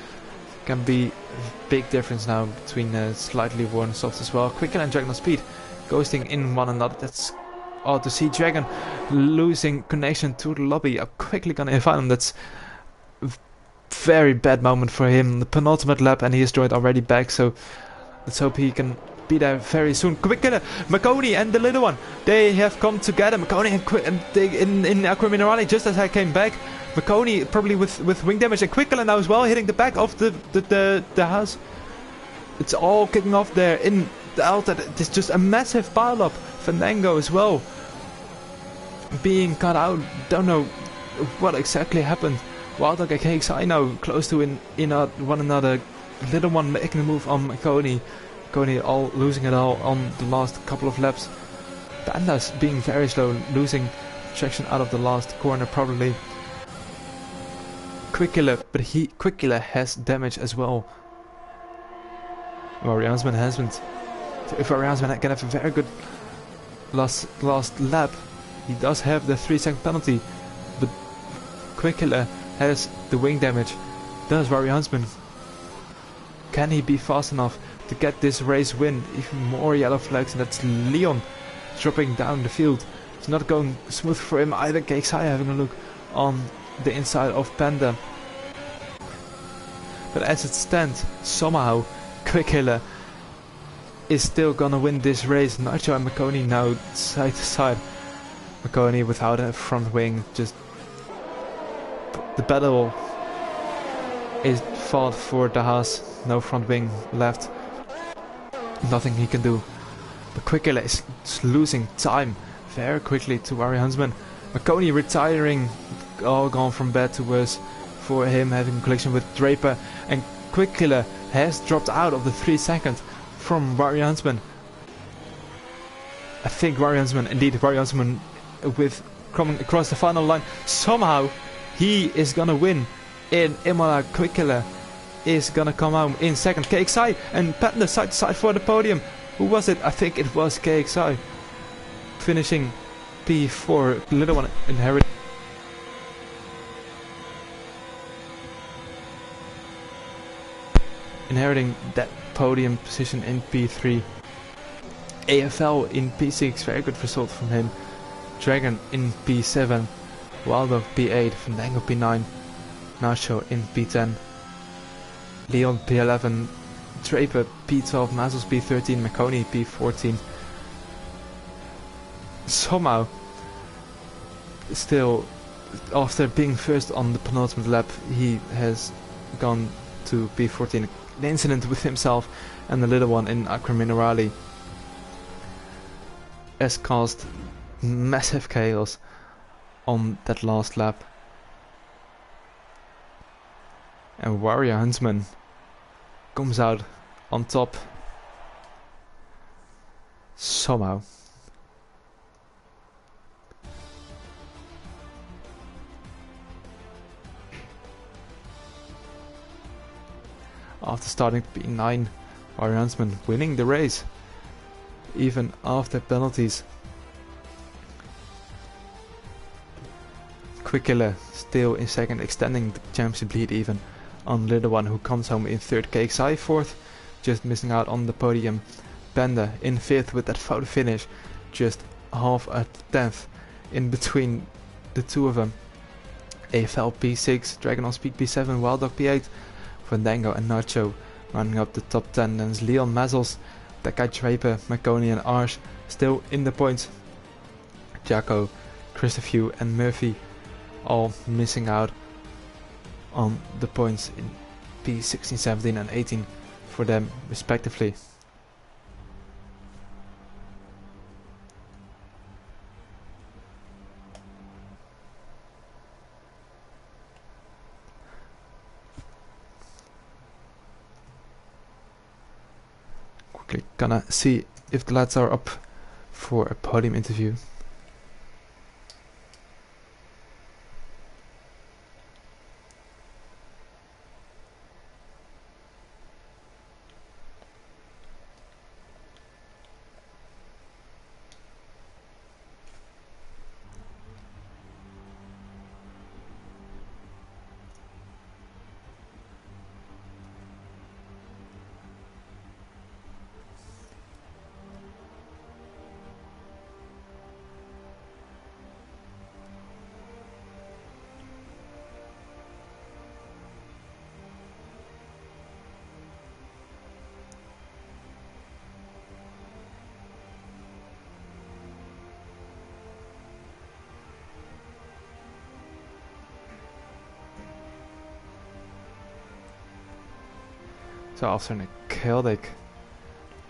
can be a big difference now between slightly worn softs as well. Quicker and Dragon Speed ghosting in one another. That's all to see. Dragon losing connection to the lobby. I'm quickly gonna invite him. That's a very bad moment for him. The penultimate lap, and he is joined already back. So let's hope he can be there very soon. Quick killer, Marconi and the little one, they have come together. Marconi and they in Aqua Minerale just as I came back. Marconi probably with wing damage, and Quick killer now as well, hitting the back of the house. It's all kicking off there in the Alta. It's just a massive pile up. Fandango as well being cut out. Don't know what exactly happened. Wildog and KXI now close to in one another. Little one making a move on Marconi. Marconi all losing it all on the last couple of laps. Panda's being very slow, losing traction out of the last corner probably. Quick killer, but Quick killer has damage as well. Variansman hasn't. If Variansman can have a very good last lap, he does have the 3-second penalty, but Quick killer has the wing damage. Does Variansman? Can he be fast enough to get this race win? Even more yellow flags, and that's Leon dropping down the field. It's not going smooth for him either. KXI having a look on the inside of Panda. But as it stands, somehow Quick killer is still gonna win this race. Nacho and Marconi now side to side. Marconi without a front wing, just the battle is fought for the Haas. No front wing left. Nothing he can do. But Quick killer is losing time very quickly to Ari Huntsman. Marconi retiring, all gone from bad to worse for him, having a collision with Draper, and Quick killer has dropped out of the 3 seconds from Barry Huntsman. I think Barry Huntsman, indeed Barry Huntsman, with coming across the final line, somehow he is gonna win in Imola. Quick killer is gonna come out in second. KXI and Panda side to side for the podium. Who was it? I think it was KXI finishing P4. Little one inheriting that podium position in P3. AFL in P6, very good result from him. Dragon in P7, Wildo P8, Fandango P9, Nacho in P10, Leon P11, Draper P12, Mazels P13, Marconi P14. Somehow, still, after being first on the penultimate lap, he has gone to P14. The incident with himself and the little one in Aqua Minerale has caused massive chaos on that last lap. And Warrior Huntsman comes out on top somehow. After starting P9, Warrior Huntsman winning the race, even after penalties. Quick killer still in second, extending the championship lead even on Little One, who comes home in third. KXI fourth, just missing out on the podium. Panda in fifth with that photo finish, just half a tenth in between the two of them. AFL P6, Dragon on Speed P7, Wild Dog P8, Fandango and Nacho running up the top 10. Then it's Leon Mazels, that guy Draper, Marconi and Arsh still in the points. Jacko, Christopher and Murphy all missing out on the points in P16, 17 and 18 for them respectively. Quickly gonna see if the lads are up for a podium interview. So after a chaotic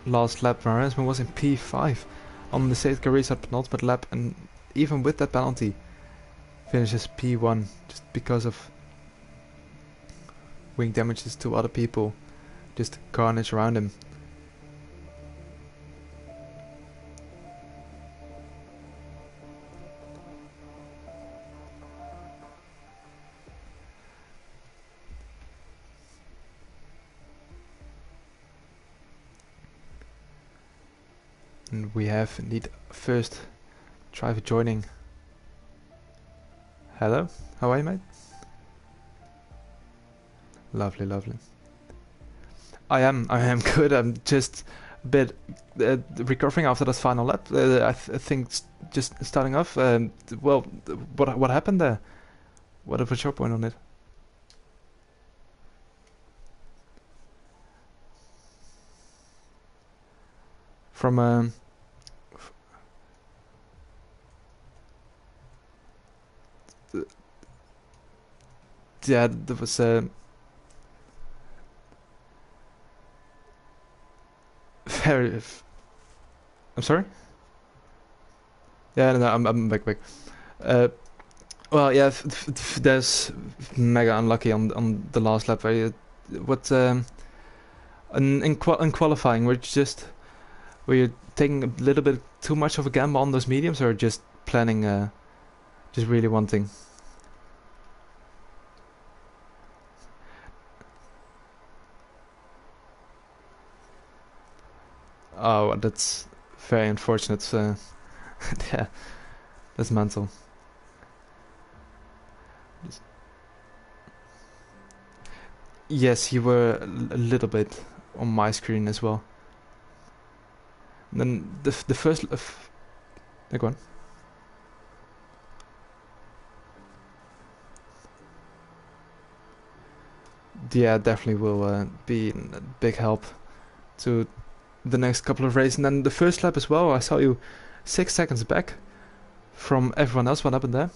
last lap, Maresman was in P5 on the safety car restart penultimate lap, and even with that penalty finishes P1 just because of wing damages to other people, just carnage around him. And we have indeed first driver joining. Hello, how are you, mate? Lovely, lovely. I am good. I'm just a bit recovering after that final lap. I think just starting off. Well, what happened there? What was your point on it? From yeah, there was very. I'm sorry. Yeah, no, I'm back. Well, yeah, there's mega unlucky on the last lap. Where you, what in qualifying, were you taking a little bit too much of a gamble on those mediums, or just planning, just really wanting? Oh, that's very unfortunate. Yeah, that's mental. Yes, you were a little bit on my screen as well. And then the first. Go on. Yeah, definitely will be a big help to the next couple of races. And then the first lap as well, I saw you 6 seconds back from everyone else. What happened there?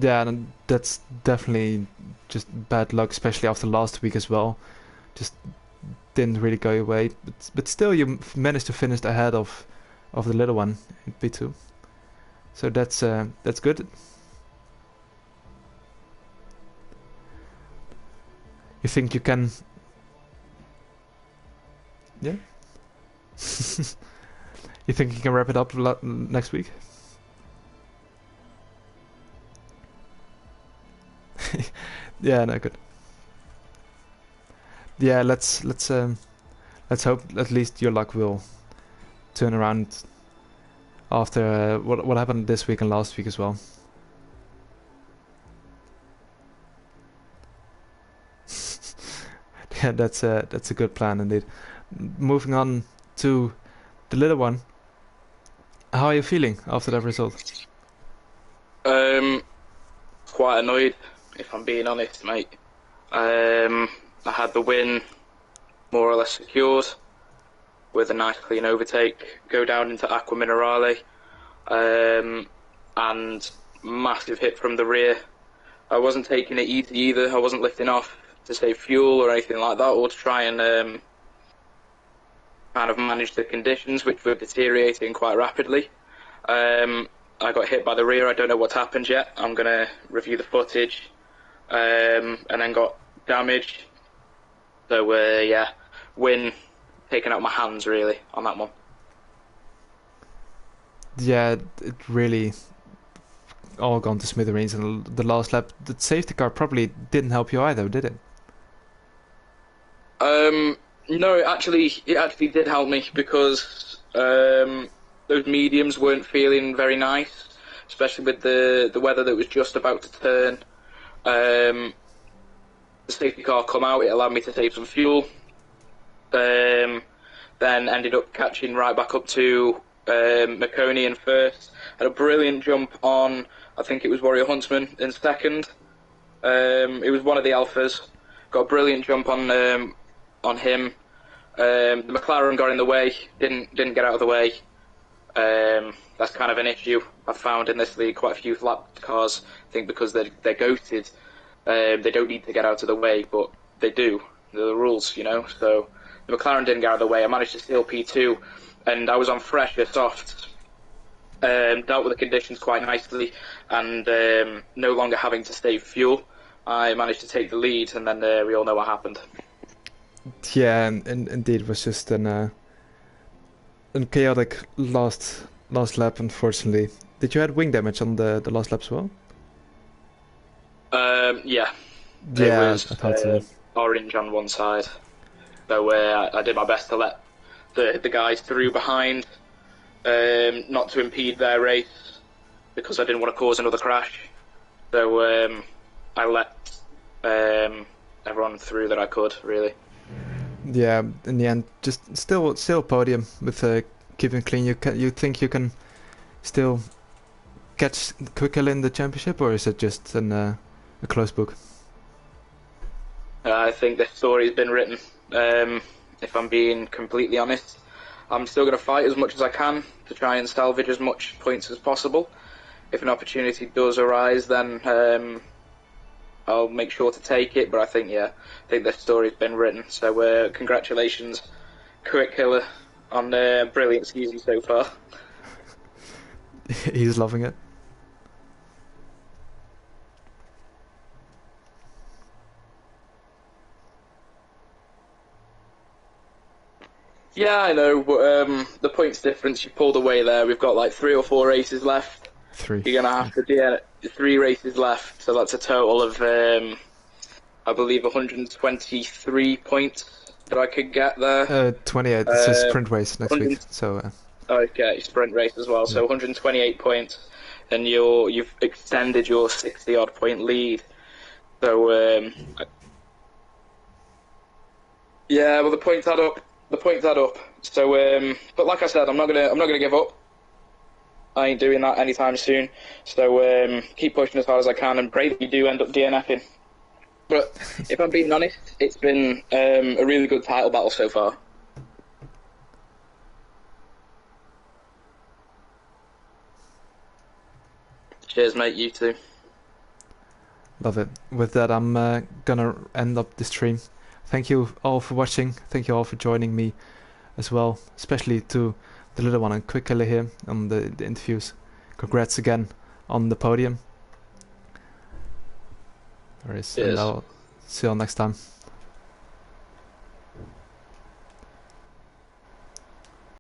Yeah, and that's definitely just bad luck, especially after last week as well. Just didn't really go your way, but still you managed to finish ahead of the little one in P2. So that's good. You think you can? Yeah. You think you can wrap it up next week? Yeah, no, good. Yeah, let's hope at least your luck will turn around after what happened this week and last week as well. Yeah, that's a good plan indeed. Moving on to the little one. How are you feeling after that result? Quite annoyed, if I'm being honest, mate. I had the win more or less secured with a nice clean overtake, go down into Aqua Minerale, and massive hit from the rear. I wasn't taking it easy either. I wasn't lifting off to save fuel or anything like that, or to try and kind of manage the conditions, which were deteriorating quite rapidly. I got hit by the rear. I don't know what's happened yet. I'm going to review the footage, and then got damage. So, yeah, win taken out my hands, really, on that one. Yeah, it really all gone to smithereens in the last lap. The safety car probably didn't help you either, did it? No, it actually did help me because those mediums weren't feeling very nice, especially with the weather that was just about to turn. The safety car come out, it allowed me to save some fuel. Then ended up catching right back up to Marconi in first. Had a brilliant jump on, I think it was Warrior Huntsman in second. It was one of the Alphas. Got a brilliant jump on him. The McLaren got in the way, didn't get out of the way. That's kind of an issue I've found in this league. Quite a few lap cars, I think, because they're ghosted. They don't need to get out of the way, but they do. They're the rules, you know. So the McLaren didn't get out of the way. I managed to steal P2, and I was on fresher softs. Dealt with the conditions quite nicely, and no longer having to save fuel. I managed to take the lead, and then we all know what happened. Yeah, and indeed, it was just an chaotic last lap, unfortunately. Did you have wing damage on the last lap as well? Yeah. Yeah, It was I thought so. orange on one side. So I did my best to let the guys through behind, not to impede their race, because I didn't want to cause another crash. So I let everyone through that I could, really. Yeah, in the end, just still podium with keeping clean. You think you can still catch quickly in the championship, or is it just a closed book? I think this story's been written. If I'm being completely honest, I'm still going to fight as much as I can to try and salvage as much points as possible. If an opportunity does arise, then I'll make sure to take it. But I think this story's been written. So congratulations, Quick Killer, on a brilliant season so far. He's loving it. Yeah, I know, but the points difference, you pulled away there. We've got like 3 or 4 races left. 3. You're going to have to do 3 races left, so that's a total of, I believe, 123 points that I could get there. 28. It's a sprint race next week, so. Okay, sprint race as well, so 128 points, and you've extended your 60-odd point lead. So, yeah, well, the points add up. So, but like I said, I'm not gonna give up. I ain't doing that anytime soon. So keep pushing as hard as I can, and pray that you do end up DNFing. But if I'm being honest, it's been a really good title battle so far. Cheers, mate. You too. Love it. With that, I'm gonna end up the stream. Thank you all for watching. Thank you all for joining me as well, especially to the little one and Quick Killer here on the interviews. Congrats again on the podium. And I'll see you all next time.